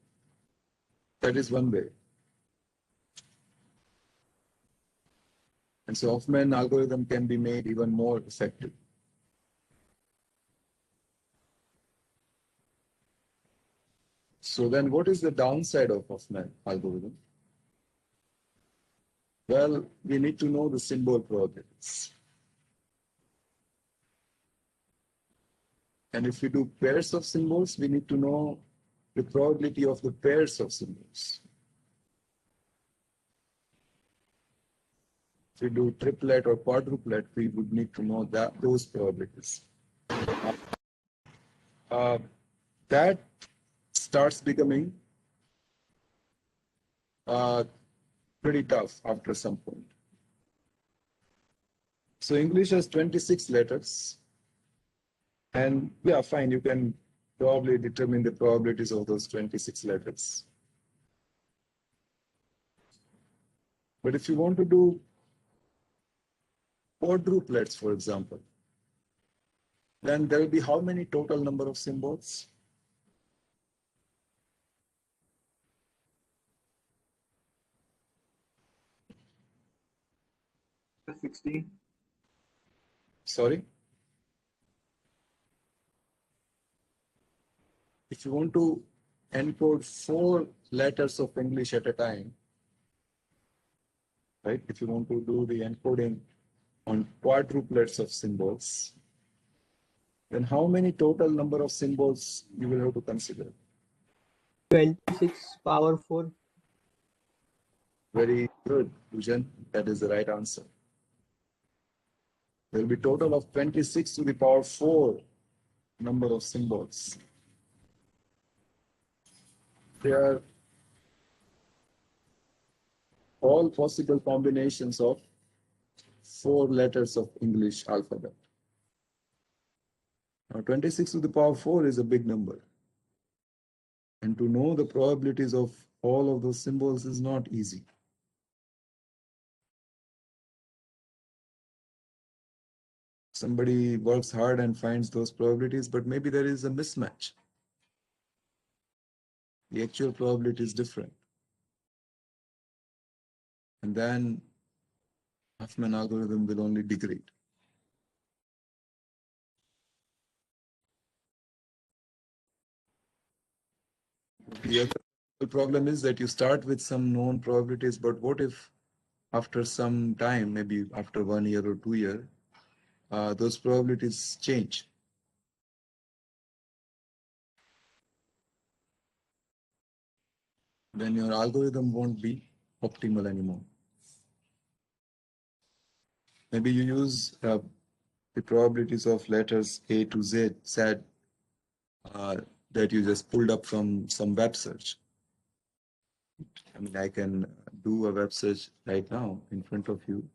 that is one way. And so Huffman algorithm can be made even more effective. So then what is the downside of Huffman algorithm? Well, we need to know the symbol probabilities. And if we do pairs of symbols, we need to know the probability of the pairs of symbols. If we do triplet or quadruplet, we would need to know those probabilities. That starts becoming pretty tough after some point. So English has 26 letters. And yeah, fine, you can probably determine the probabilities of those 26 letters. But if you want to do quadruplets, for example, then there will be how many total number of symbols? So 16. Sorry? If you want to encode 4 letters of English at a time, right? If you want to do the encoding on quadruplets of symbols, then how many total number of symbols you will have to consider? 26 power 4. Very good, Pujan. That is the right answer. There will be total of 26 to the power 4 number of symbols. They are all possible combinations of 4 letters of English alphabet. Now 26 to the power 4 is a big number. And to know the probabilities of all of those symbols is not easy. Somebody works hard and finds those probabilities, but maybe there is a mismatch. The actual probability is different. And then Huffman algorithm will only degrade. The other problem is that you start with some known probabilities, but what if after some time, maybe after 1 year or 2 years, those probabilities change? Then your algorithm won't be optimal anymore. Maybe you use the probabilities of letters A to Z that you just pulled up from some web search. I mean, I can do a web search right now in front of you.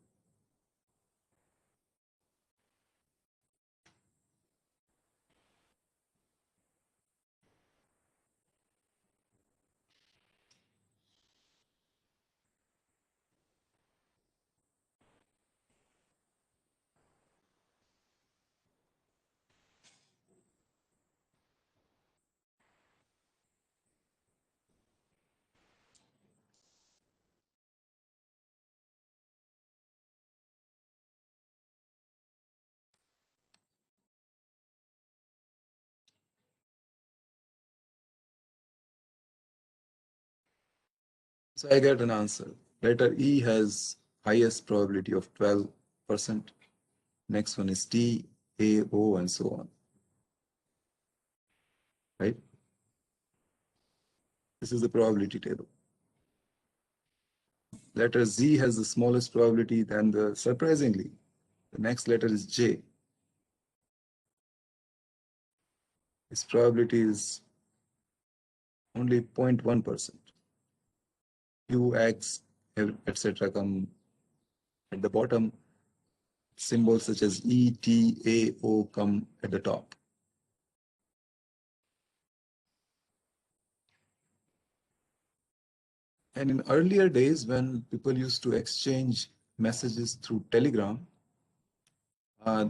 So I get an answer. Letter E has highest probability of 12%. Next one is T, A, O, and so on. Right? This is the probability table. Letter Z has the smallest probability, then surprisingly, the next letter is J. Its probability is only 0.1%. Q, X, etc. come at the bottom. Symbols such as E, T, A, O come at the top. And in earlier days, when people used to exchange messages through Telegram,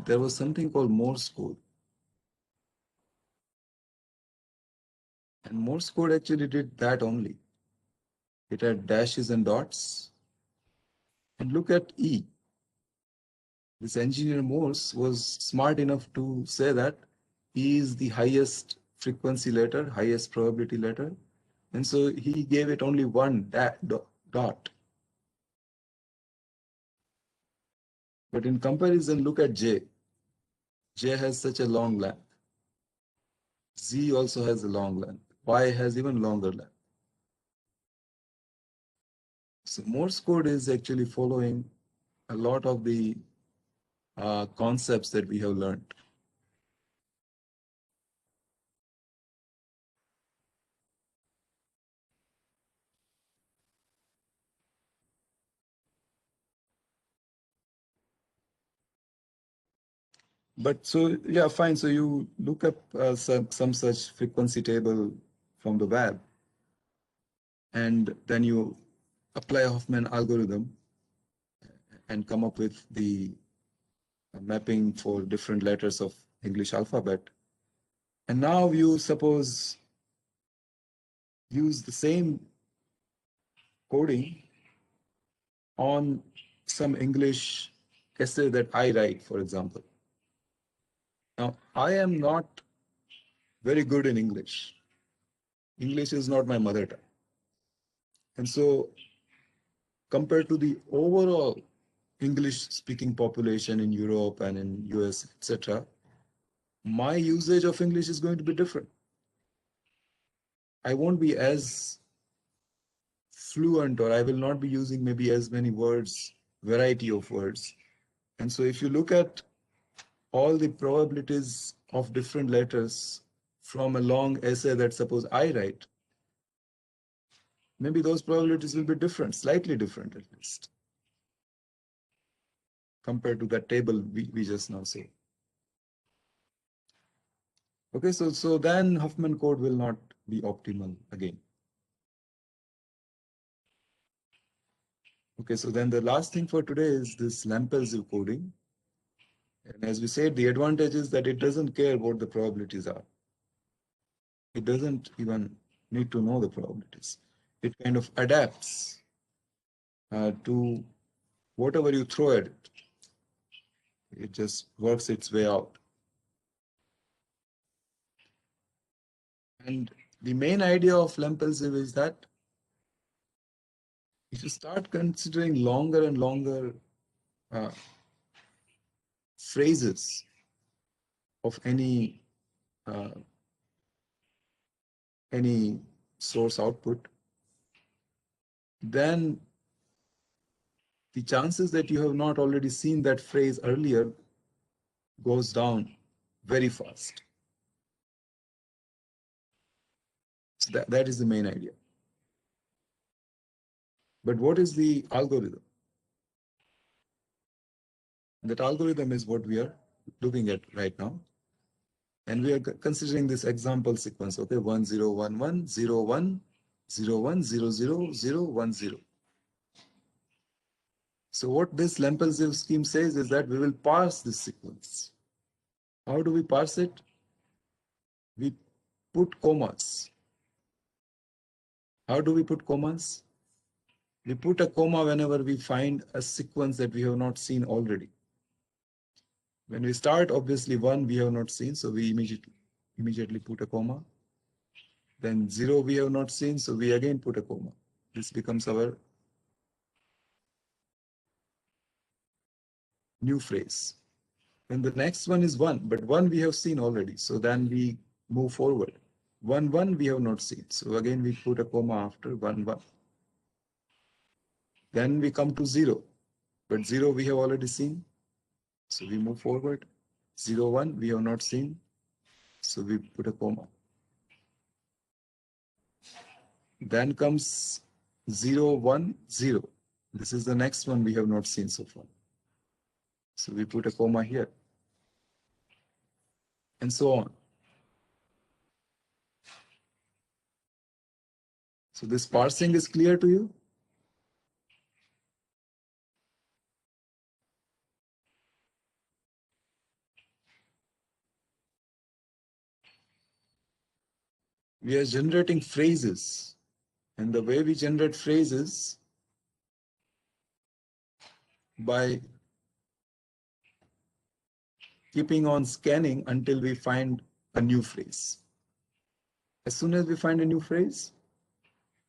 there was something called Morse code. And Morse code actually did that only. It had dashes and dots. And look at E. This engineer Morse was smart enough to say that E is the highest frequency letter, highest probability letter. And so he gave it only one dot. But in comparison, look at J. J has such a long length. Z also has a long length. Y has even longer length. So Morse code is actually following a lot of the concepts that we have learned. But so, yeah, fine. So you look up some such frequency table from the web, and then you apply a Huffman algorithm and come up with the mapping for different letters of English alphabet. And now you suppose use the same coding on some English essay that I write, for example. Now, I am not very good in English. English is not my mother tongue. And so compared to the overall English-speaking population in Europe and in US, etc., my usage of English is going to be different. I won't be as fluent, or I will not be using maybe as many words, variety of words. And so if you look at all the probabilities of different letters from a long essay that suppose I write, maybe those probabilities will be different, slightly different at least, compared to that table we just now saw. Okay, so then Huffman code will not be optimal again. Okay, so then the last thing for today is this Lampelsive coding. And as we said, the advantage is that it doesn't care what the probabilities are. It doesn't even need to know the probabilities. It kind of adapts to whatever you throw at it. It just works its way out. And the main idea of Lampelsive is that if you start considering longer and longer phrases of any source output, then the chances that you have not already seen that phrase earlier goes down very fast. So that is the main idea. But what is the algorithm? That algorithm is what we are looking at right now. And we are considering this example sequence, okay? 1 0 1 1 0 1 0 1 0 0 0 1 0. So what this Lempel-Ziv scheme says is that we will parse this sequence. How do we parse it? We put commas. How do we put commas? We put a comma whenever we find a sequence that we have not seen already. When we start, obviously 1 we have not seen, so we immediately put a comma. Then 0 we have not seen, so we again put a comma. This becomes our new phrase. Then the next one is 1, but 1 we have seen already, so then we move forward. 1 1 we have not seen, so again we put a comma after 1 1. Then we come to 0, but 0 we have already seen, so we move forward. 0 1 we have not seen, so we put a comma. Then comes 0 1 0. This is the next one we have not seen so far, so we put a comma here, and so on. So this parsing is clear to you? We are generating phrases, and the way we generate phrases by keeping on scanning until we find a new phrase. As soon as we find a new phrase,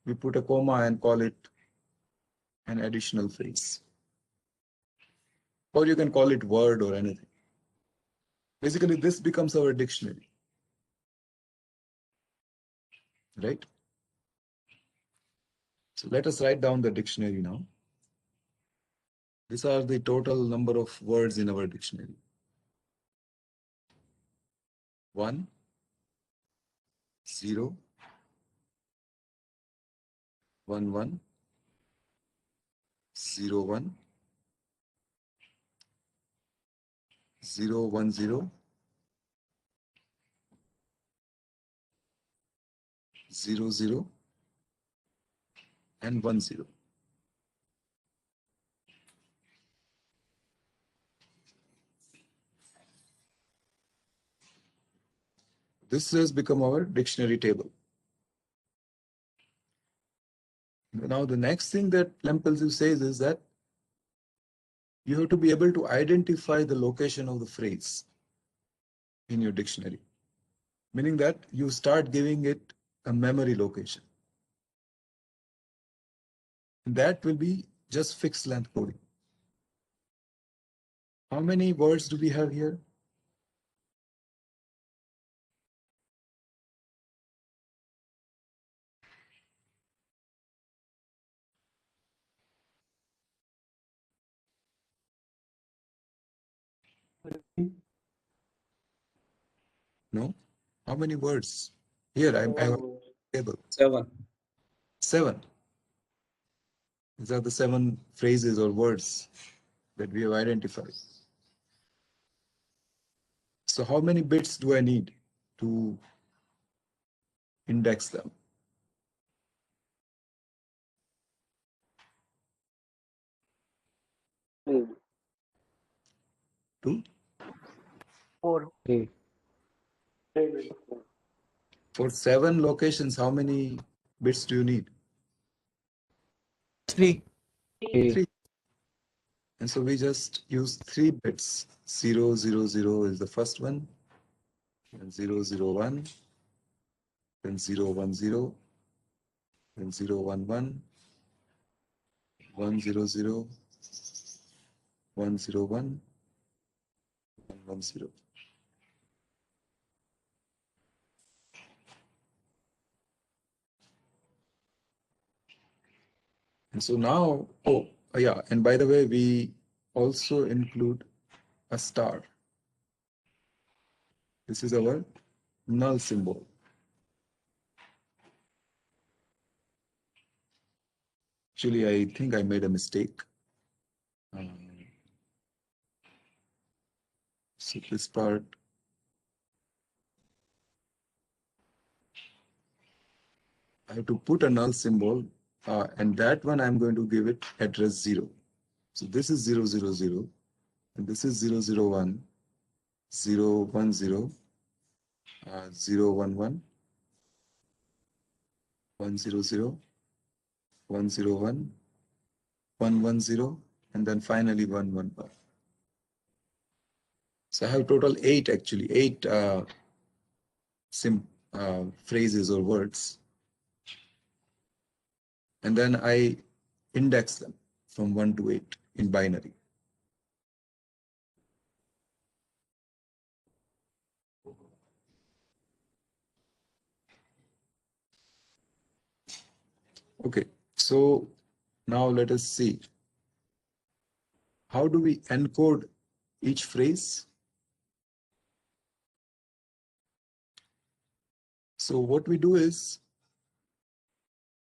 we put a comma and call it an additional phrase. Or you can call it word or anything. Basically, this becomes our dictionary, right? So let us write down the dictionary now. These are the total number of words in our dictionary. 1 0 1 1 0 1 0 1 0 0 0 and 1 0. This has become our dictionary table. Now, the next thing that Lempel-Ziv says is that you have to be able to identify the location of the phrase in your dictionary, meaning that you start giving it a memory location. And that will be just fixed length coding. How many words do we have here? No? How many words? Here, I have a table. 7. 7. These are the 7 phrases or words that we have identified. So how many bits do I need to index them? 2? 4. For 7 locations, how many bits do you need? 3. 3. And so we just use 3 bits. 0 0 0 is the first one, and 0 0 1, then 0 1 0, then 0 1 1, 1 0 0, 1 0 1, 1 1 0. And so now, yeah, and by the way, we also include a star. This is our null symbol. Actually, I think I made a mistake. So this part, I have to put a null symbol, and that one I'm going to give it address 0. So this is 0, 0, 0, and this is 0, 0, 1, 0, 1, 0, 0, 1, 1, 1, 0, 0, 1, 0, 1, 1, 1, 0, and then finally 1, 1, 1. So I have total 8 actually, 8 phrases or words. And then I index them from 1 to 8 in binary. Okay, so now let us see. How do we encode each phrase? So what we do is,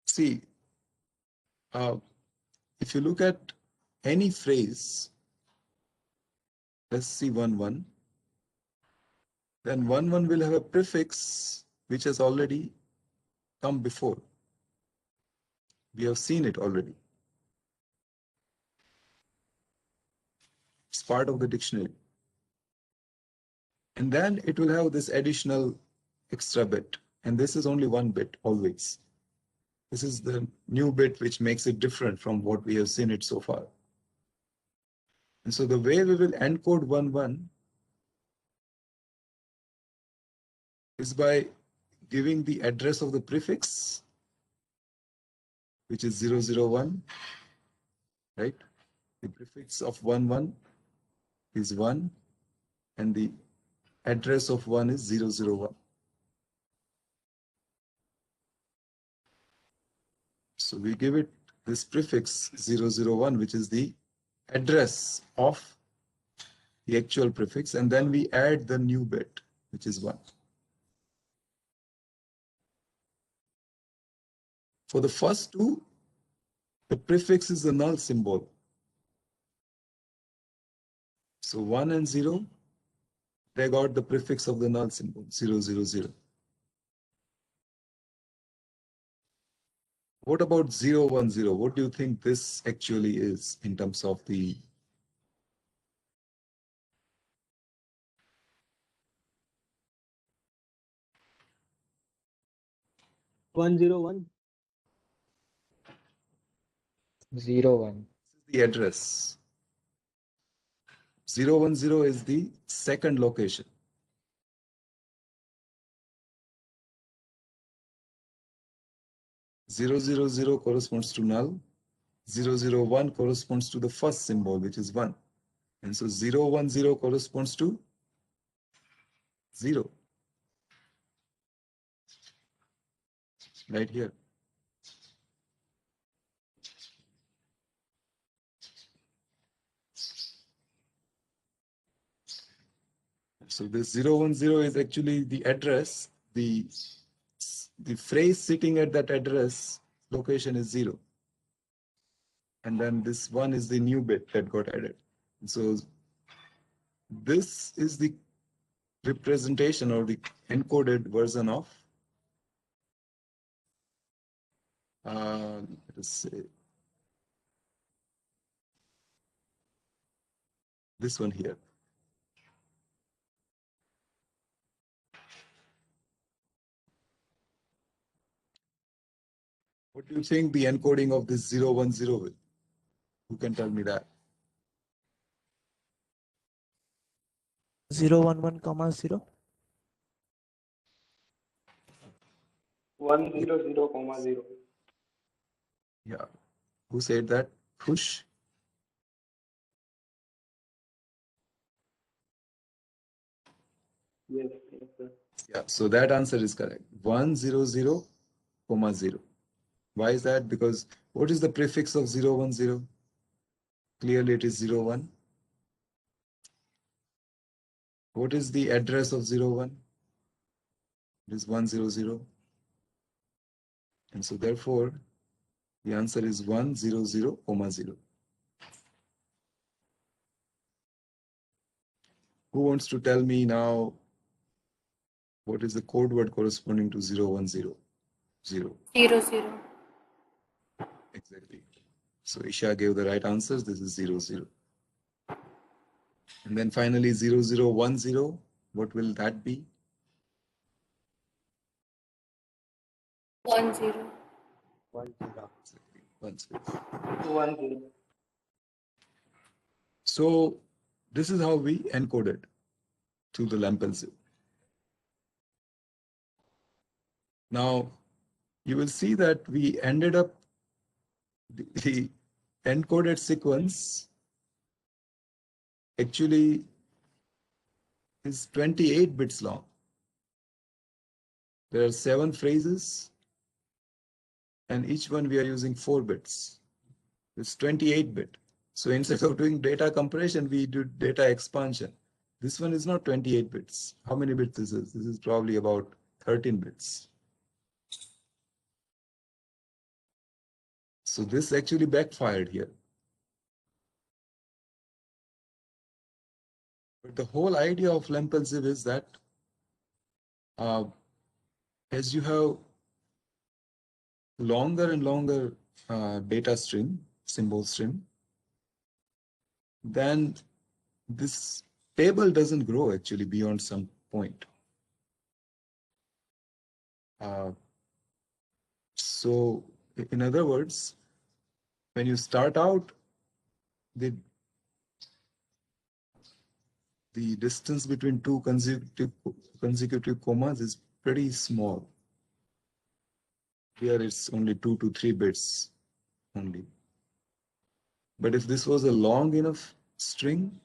see, if you look at any phrase, let's see 1, 1, then 1, 1 will have a prefix which has already come before. We have seen it already. It's part of the dictionary. And then it will have this additional extra bit. And this is only 1 bit always. This is the new bit which makes it different from what we have seen it so far. And so the way we will encode 1, 1 is by giving the address of the prefix, which is 0, 0, 1, right? The prefix of 1, 1 is 1, and the address of 1 is 0, 0, 1. So we give it this prefix 0, 0, 1, which is the address of the actual prefix, and then we add the new bit, which is 1. For the first two, the prefix is the null symbol. So 1 and 0, they got the prefix of the null symbol, 0, 0, 0. What about 0, 1, 0? What do you think this actually is in terms of the 101. 01. the address? 010 is the second location. 000 corresponds to null. 001 corresponds to the first symbol, which is 1. And so 010 corresponds to 0. Right here. So this 010 is actually the address. The phrase sitting at that address location is 0. And then this 1 is the new bit that got added. And so this is the representation or the encoded version of let us say this one here. What do you think the encoding of this 010 will? Who can tell me that? 011, 0. 100, 0. Yeah. Who said that? Push. Yes, sir. Yeah. So that answer is correct. 100, 0. Why is that? Because what is the prefix of 010? Clearly it is 01. What is the address of 01? It is 100. And so therefore, The answer is 1, 0, 0, comma 0. Who wants to tell me now what is the code word corresponding to 0, 1, 0? 0. 0, 0. Exactly. So Isha gave the right answers. This is 0, 0. And then finally 0, 0, 1, 0. What will that be? 1, 0. 1 0. Exactly. 1, 0. 1 0. So this is how we encoded to the Lempel-Ziv. Now you will see that we ended up the encoded sequence actually is 28 bits long. There are 7 phrases, and each one we are using 4 bits. It's 28 bit. So instead of doing data compression, we do data expansion. This one is not 28 bits. How many bits is this? This is probably about 13 bits. So this actually backfired here. But the whole idea of Lempel-Ziv is that as you have longer and longer data string, symbol string, then this table doesn't grow actually beyond some point. So in other words, when you start out, the distance between two consecutive commas is pretty small. Here it's only 2 to 3 bits only. But if this was a long enough string,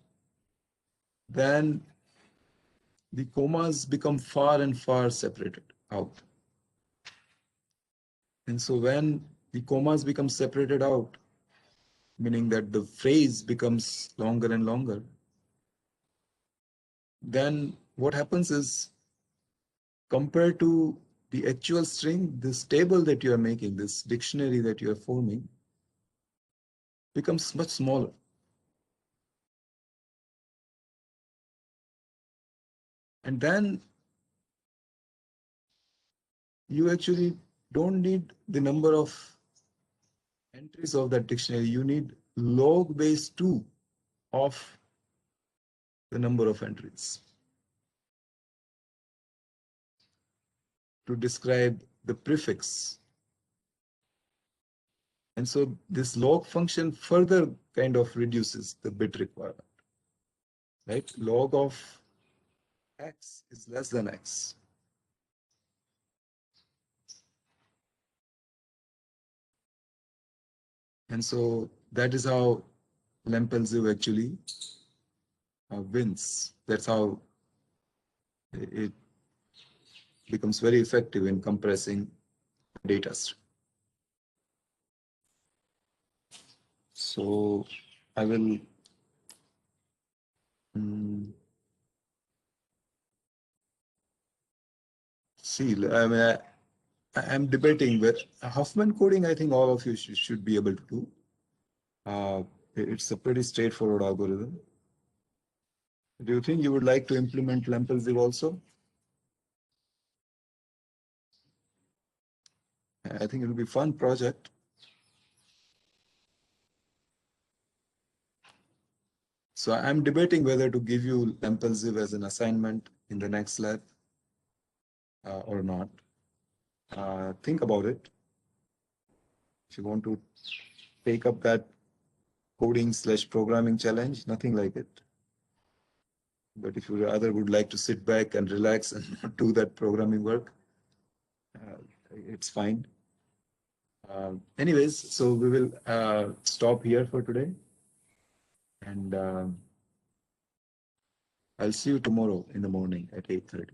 then the commas become far and far separated out. And so when the commas become separated out, meaning that the phrase becomes longer and longer, then what happens is, compared to the actual string, this table that you are making, this dictionary that you are forming, becomes much smaller. And then you actually don't need the number of entries of that dictionary. You need log base 2 of the number of entries to describe the prefix. And so this log function further kind of reduces the bit requirement, right? Log of x is less than x. And so that is how Lempel-Ziv actually wins. That's how it becomes very effective in compressing data stream. So I will see. I mean, I'm debating with Huffman coding. I think all of you should be able to do. It's a pretty straightforward algorithm. Do you think you would like to implement Lempel-Ziv also? I think it will be a fun project. So I'm debating whether to give you Lempel-Ziv as an assignment in the next lab or not. Think about it. If you want to take up that coding/programming challenge, nothing like it. But if you rather would like to sit back and relax and not do that programming work, it's fine. Anyways, so we will stop here for today. And I'll see you tomorrow in the morning at 8:30.